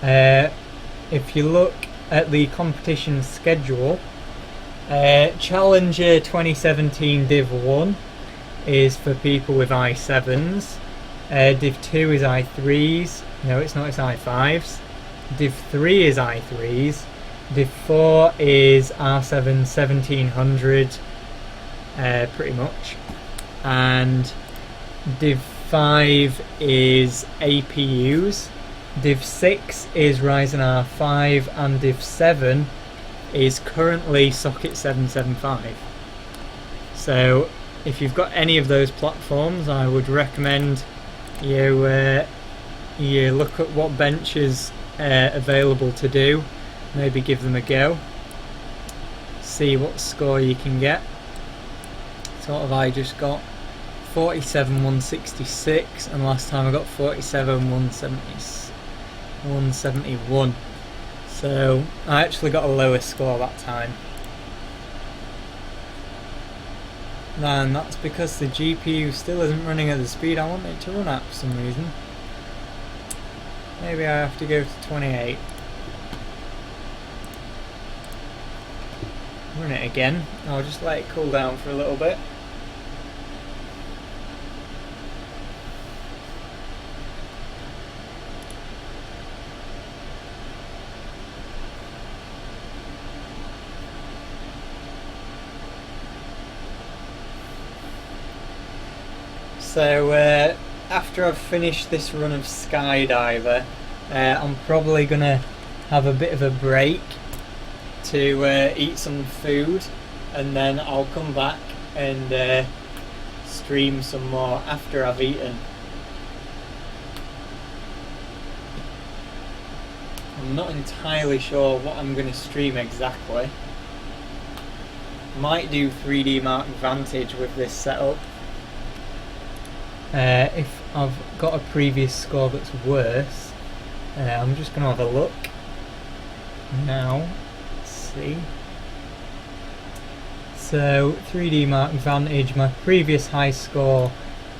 if you look at the competition schedule, Challenger 2017 Div 1 is for people with i7s, Div 2 is i3s, no it's not, it's i5s, Div 3 is i3s, Div 4 is R7 1700 pretty much, and Div 5 is APUs, Div 6 is Ryzen R5, and Div 7 is currently socket 775. So if you've got any of those platforms, I would recommend you look at what bench is available to do, maybe give them a go, see what score you can get. Sort of, I just got 47,166, and last time I got 47,171. So I actually got a lower score that time. And that's because the GPU still isn't running at the speed I want it to run at for some reason. Maybe I have to go to 28. Run it again. I'll just let it cool down for a little bit. So after I've finished this run of Skydiver, I'm probably gonna have a bit of a break to eat some food, and then I'll come back and stream some more after I've eaten. I'm not entirely sure what I'm going to stream exactly. Might do 3D Mark Vantage with this setup. If I've got a previous score that's worse, I'm just going to have a look now. Let's see. So 3D Mark Vantage, my previous high score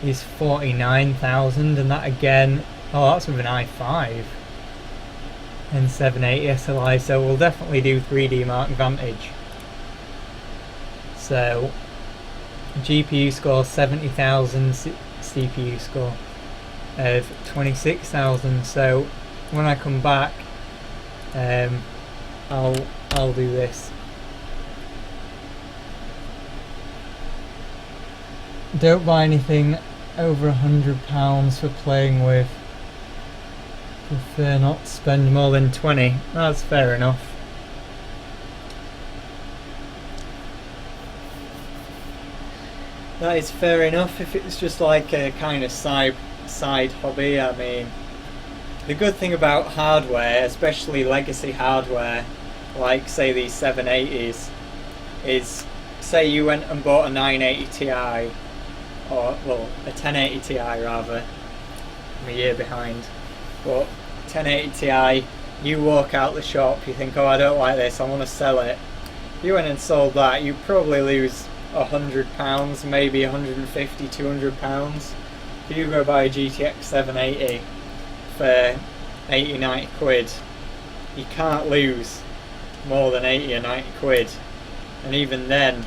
is 49,000, and that again, oh that's with an i5 and 780 SLI, so we'll definitely do 3D Mark Vantage. So GPU score 70,000, CPU score of 26,000. So when I come back, I'll do this. Don't buy anything over £100 for playing with. Prefer not to spend more than 20. That's fair enough. That is fair enough if it's just like a kind of side hobby. I mean, the good thing about hardware, especially legacy hardware, like say these 780s, is say you went and bought a 980 Ti, or well, a 1080 Ti rather. I'm a year behind. But 1080 Ti, you walk out the shop, you think, oh I don't like this, I want to sell it. If you went and sold that, you'd probably lose £100, maybe 150, 200 pounds. If you go buy a GTX 780 for 80, 90 quid, you can't lose more than 80 or 90 quid. And even then,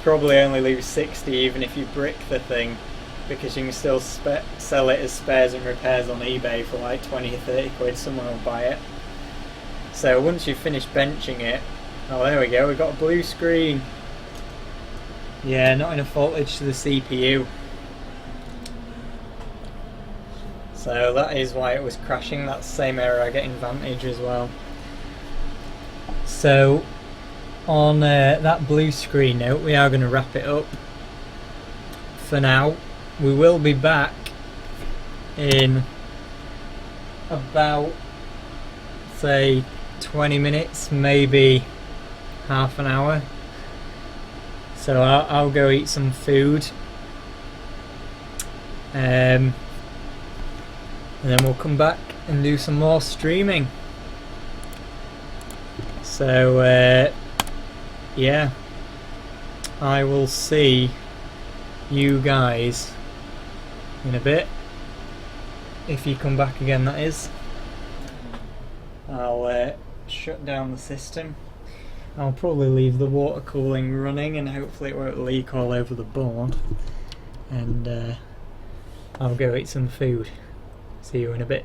probably only lose 60 even if you brick the thing, because you can still sell it as spares and repairs on eBay for like 20 or 30 quid, someone will buy it. So once you've finished benching it, oh there we go, we've got a blue screen. Yeah, not enough voltage to the CPU. So that is why it was crashing. That's the same error I get in Vantage as well. So on that blue screen note, we are going to wrap it up for now. We will be back in about, say, 20 minutes, maybe half an hour. So I'll go eat some food, and then we'll come back and do some more streaming. So yeah, I will see you guys in a bit, if you come back again, that is. I'll shut down the system. I'll probably leave the water cooling running and hopefully it won't leak all over the board, and I'll go eat some food. See you in a bit.